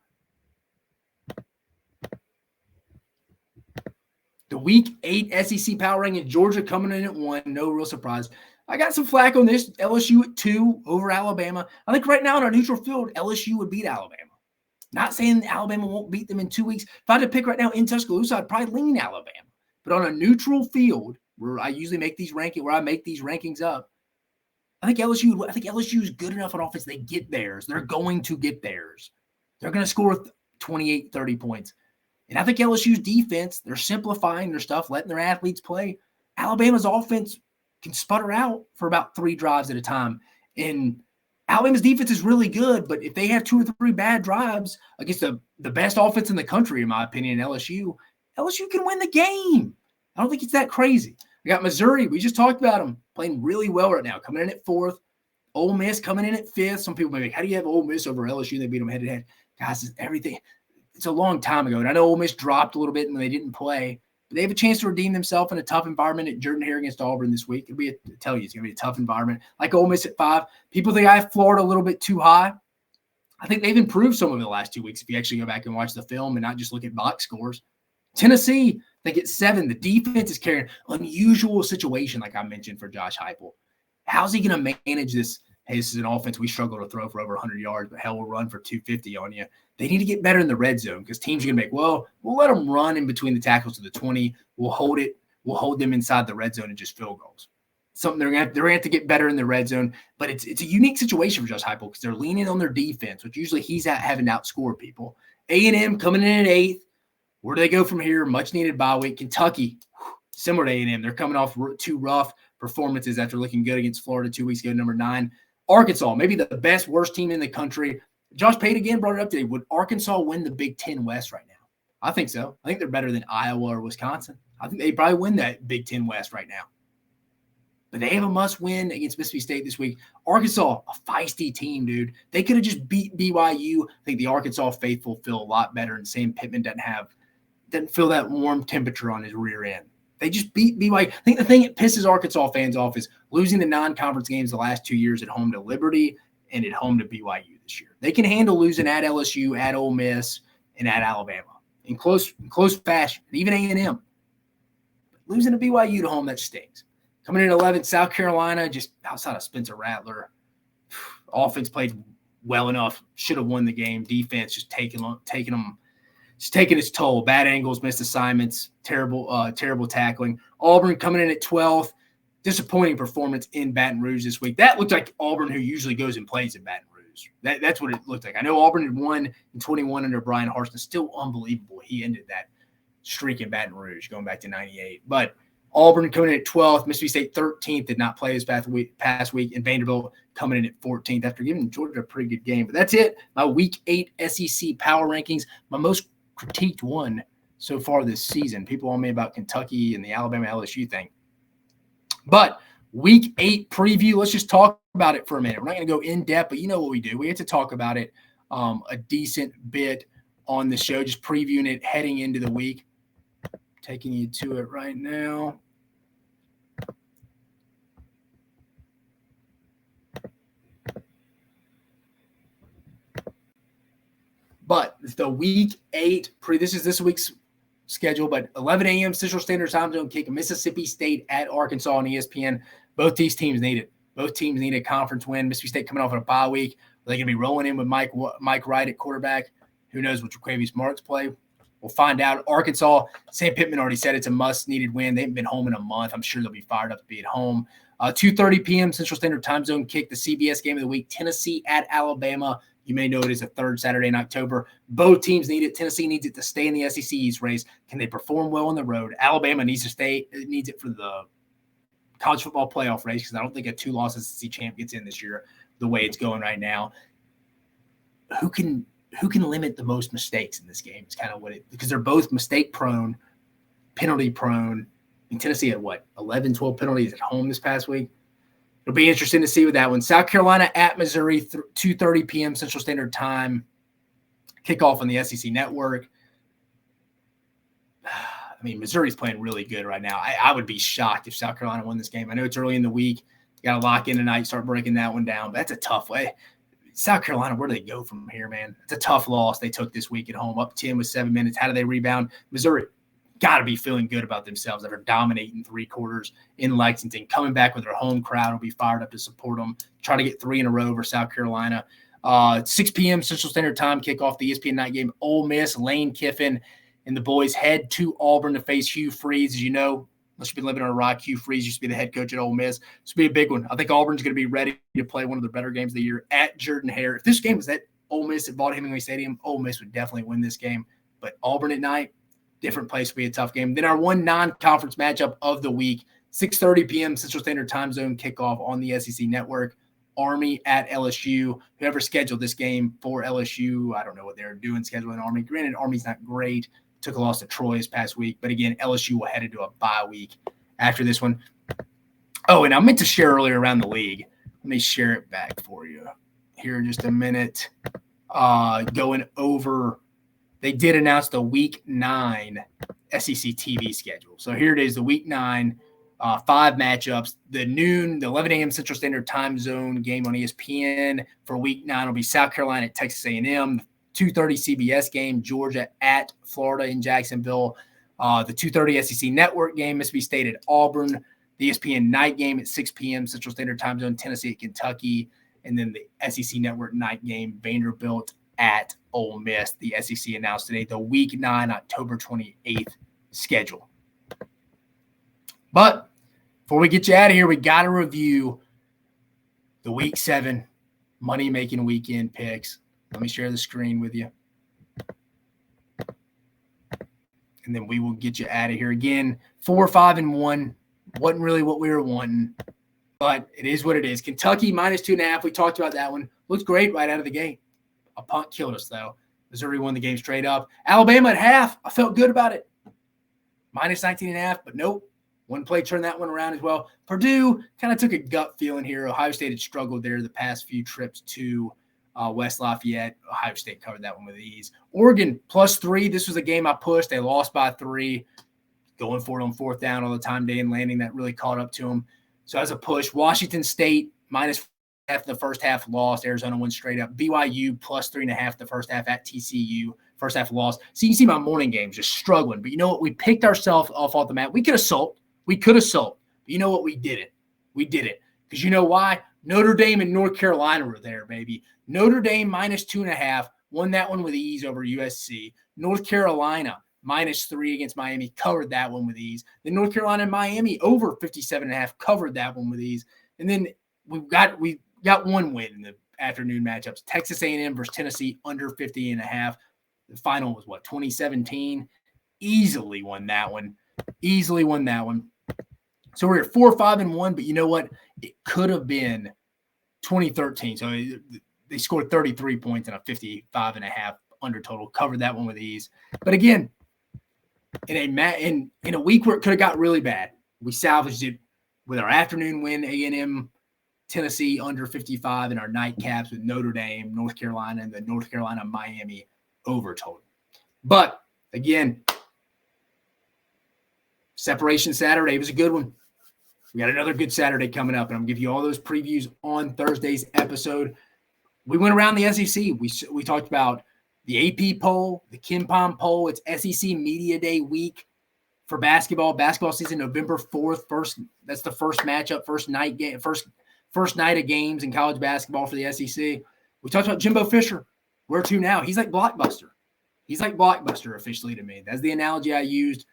The Week 8 SEC power ranking, Georgia coming in at 1, no real surprise. I got some flack on this. LSU at 2 over Alabama. I think right now on a neutral field, LSU would beat Alabama. Not saying Alabama won't beat them in 2 weeks. If I had to pick right now in Tuscaloosa, I'd probably lean Alabama. But on a neutral field, where I usually make these rankings up, I think LSU is good enough on offense. They get theirs. They're going to get theirs. They're going to score 28, 30 points. And I think LSU's defense, they're simplifying their stuff, letting their athletes play. Alabama's offense can sputter out for about 3 drives at a time. And Alabama's defense is really good, but if they have 2 or 3 bad drives against the best offense in the country, in my opinion, LSU can win the game. I don't think it's that crazy. We got Missouri. We just talked about them playing really well right now, coming in at 4th. Ole Miss coming in at 5th. Some people may be like, how do you have Ole Miss over LSU? They beat them head-to-head. Guys, everything. It's a long time ago. And I know Ole Miss dropped a little bit when they didn't play, but they have a chance to redeem themselves in a tough environment at Jordan-Hare against Auburn this week. It's going to be a tough environment. Like Ole Miss at 5. People think I have Florida a little bit too high. I think they've improved some of the last 2 weeks if you actually go back and watch the film and not just look at box scores. Tennessee, I think at 7. The defense is carrying unusual situation, like I mentioned, for Josh Heupel. How's he going to manage this? Hey, this is an offense we struggle to throw for over 100 yards, but hell, we'll run for 250 on you. They need to get better in the red zone because teams are going to make, we'll let them run in between the tackles to the 20. We'll hold it. We'll hold them inside the red zone and just field goals. Something they're going to have to get better in the red zone, but it's a unique situation for Josh Heupel because they're leaning on their defense, which usually he's having to outscore people. A&M coming in at 8th. Where do they go from here? Much needed bye week. Kentucky, similar to A&M. They're coming off 2 rough performances after looking good against Florida 2 weeks ago, number 9. Arkansas, maybe the worst team in the country. Josh Pate again brought it up today. Would Arkansas win the Big Ten West right now? I think so. I think they're better than Iowa or Wisconsin. I think they probably win that Big Ten West right now. But they have a must-win against Mississippi State this week. Arkansas, a feisty team, dude. They could have just beat BYU. I think the Arkansas faithful feel a lot better, and Sam Pittman doesn't feel that warm temperature on his rear end. They just beat BYU. I think the thing that pisses Arkansas fans off is losing the non-conference games the last 2 years at home to Liberty and at home to BYU this year. They can handle losing at LSU, at Ole Miss, and at Alabama in close fashion, and even A&M. But losing to BYU to home, that stings. Coming in 11th, South Carolina, just outside of Spencer Rattler. Offense played well enough, should have won the game. Defense just taking its toll. Bad angles, missed assignments, terrible tackling. Auburn coming in at 12th. Disappointing performance in Baton Rouge this week. That looked like Auburn, who usually goes and plays in Baton Rouge. That's what it looked like. I know Auburn had won in 21 under Brian Harston. Still unbelievable. He ended that streak in Baton Rouge going back to 98. But Auburn coming in at 12th. Mississippi State 13th, did not play this past week. And Vanderbilt coming in at 14th after giving Georgia a pretty good game. But that's it. My Week 8 SEC power rankings. My most critiqued one so far this season. People on me about Kentucky and the Alabama LSU thing. But Week 8 preview, let's just talk about it for a minute. We're not going to go in depth, but you know what we do. We have to talk about it a decent bit on the show, just previewing it heading into the week. Taking you to it right now. But it's the Week 8 this is this week's schedule, but 11 a.m. Central Standard Time Zone kick, Mississippi State at Arkansas on ESPN. Both these teams need it. Both teams need a conference win. Mississippi State coming off of a bye week. Are they going to be rolling in with Mike Wright at quarterback? Who knows what Jaquavius Marks play? We'll find out. Arkansas, Sam Pittman already said it's a must-needed win. They haven't been home in a month. I'm sure they'll be fired up to be at home. 2:30 p.m. Central Standard Time Zone kick, the CBS game of the week, Tennessee at Alabama. You may know it is the third Saturday in October. Both teams need it. Tennessee needs it to stay in the SEC East race. Can they perform well on the road? Alabama needs it for the college football playoff race because I don't think a two-loss SEC champ gets in this year the way it's going right now. Who can limit the most mistakes in this game? It's kind of because they're both mistake-prone, penalty-prone. And Tennessee had 11, 12 penalties at home this past week. It'll be interesting to see with that one. South Carolina at Missouri, 2:30 p.m. Central Standard Time. Kickoff on the SEC Network. I mean, Missouri's playing really good right now. I would be shocked if South Carolina won this game. I know it's early in the week. You got to lock in tonight, start breaking that one down. But that's a tough way. South Carolina, where do they go from here, man? It's a tough loss they took this week at home, up 10 with 7 minutes. How do they rebound? Missouri got to be feeling good about themselves after dominating 3 quarters in Lexington. Coming back with their home crowd will be fired up to support them. Try to get 3 in a row over South Carolina. 6 p.m. Central Standard Time kickoff, the ESPN night game. Ole Miss, Lane Kiffin, and the boys head to Auburn to face Hugh Freeze. As you know, unless you've been living on a rock, Hugh Freeze used to be the head coach at Ole Miss. This will be a big one. I think Auburn's going to be ready to play one of the better games of the year at Jordan-Hare. If this game was at Ole Miss at Vaught-Hemingway Stadium, Ole Miss would definitely win this game. But Auburn at night, different place, will be a tough game. Then our one non-conference matchup of the week, 6:30 p.m. Central Standard Time Zone kickoff on the SEC Network. Army at LSU. Whoever scheduled this game for LSU, I don't know what they're doing scheduling Army. Granted, Army's not great. Took a loss to Troy this past week. But again, LSU will head into a bye week after this one. Oh, and I meant to share earlier around the league. Let me share it back for you here in just a minute. Going over, they did announce the Week 9 SEC TV schedule. So here it is, the Week 9, 5 matchups. The 11 a.m. Central Standard Time Zone game on ESPN for Week 9 will be South Carolina at Texas A&M. 2:30 CBS game, Georgia at Florida in Jacksonville. The 2:30 SEC Network game, Mississippi State at Auburn. The ESPN night game at 6 p.m. Central Standard Time Zone, Tennessee at Kentucky. And then the SEC Network night game, Vanderbilt at Ole Miss. The SEC announced today the Week 9, October 28th schedule. But before we get you out of here, we got to review the Week 7 money-making weekend picks. Let me share the screen with you. And then we will get you out of here again. 4, 5, and 1. Wasn't really what we were wanting, but it is what it is. Kentucky -2.5. We talked about that one. Looks great right out of the gate. A punt killed us, though. Missouri won the game straight up. Alabama at half. I felt good about it. -19.5, but nope. One play turned that one around as well. Purdue kind of took a gut feeling here. Ohio State had struggled there the past few trips to West Lafayette. Ohio State covered that one with ease. Oregon +3. This was a game I pushed. They lost by 3. Going for it on 4th down all the time. Dan Lanning, that really caught up to them. So as a push, Washington State -1.5 in the first half lost. Arizona went straight up. BYU +3.5 the first half at TCU. First half lost. So you can see my morning games just struggling. But you know what? We picked ourselves off the mat. We could have sold. But you know what? We did it. We did it. Because you know why? Notre Dame and North Carolina were there, baby. Notre Dame -2.5. Won that one with ease over USC. North Carolina -3 against Miami. Covered that one with ease. Then North Carolina and Miami over 57.5. Covered that one with ease. And then we got one win in the afternoon matchups. Texas A&M versus Tennessee under 50.5. The final was 2017. Easily won that one. So we're at 4-5-1, but you know what? It could have been 2013. So they scored 33 points and a 55.5 under total. Covered that one with ease. But again, in a week where it could have got really bad, we salvaged it with our afternoon win, A&M, Tennessee under 55, and our nightcaps with Notre Dame, North Carolina, and the North Carolina-Miami over total. But again, Separation Saturday was a good one. We got another good Saturday coming up, and I'm going to give you all those previews on Thursday's episode. We went around the SEC. We talked about the AP poll, the KenPom poll. It's SEC Media Day week for basketball. Basketball season November 4th. That's the first matchup, first night of games in college basketball for the SEC. We talked about Jimbo Fisher. Where to now? He's like Blockbuster. He's like Blockbuster officially to me. That's the analogy I used.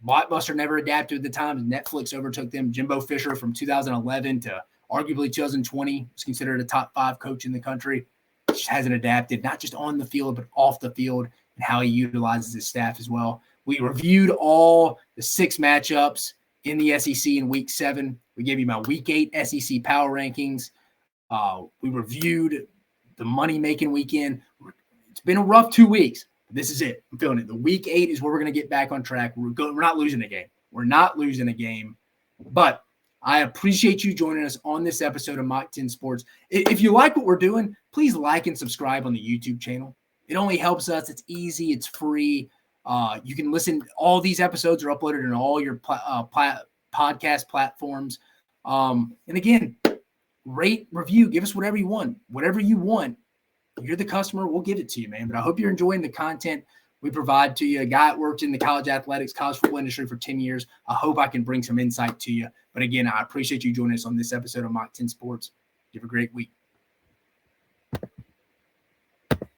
Blockbuster never adapted at the time. Netflix overtook them. Jimbo Fisher from 2011 to arguably 2020 was considered a top 5 coach in the country. Just hasn't adapted, not just on the field, but off the field and how he utilizes his staff as well. We reviewed all the 6 matchups in the SEC in Week 7. We gave you my Week 8 SEC power rankings. We reviewed the money-making weekend. It's been a rough 2 weeks. This is it. I'm feeling it. The Week 8 is where we're going to get back on track. We're not losing a game. We're not losing a game. But I appreciate you joining us on this episode of Mach 10 Sports. If you like what we're doing, please like and subscribe on the YouTube channel. It only helps us. It's easy. It's free. You can listen. All these episodes are uploaded on all your podcast platforms. And again, rate, review, give us whatever you want. Whatever you want. You're the customer. We'll give it to you, man. But I hope you're enjoying the content we provide to you. A guy that worked in the college athletics, college football industry for 10 years. I hope I can bring some insight to you. But again, I appreciate you joining us on this episode of Mach 10 Sports. You have a great week.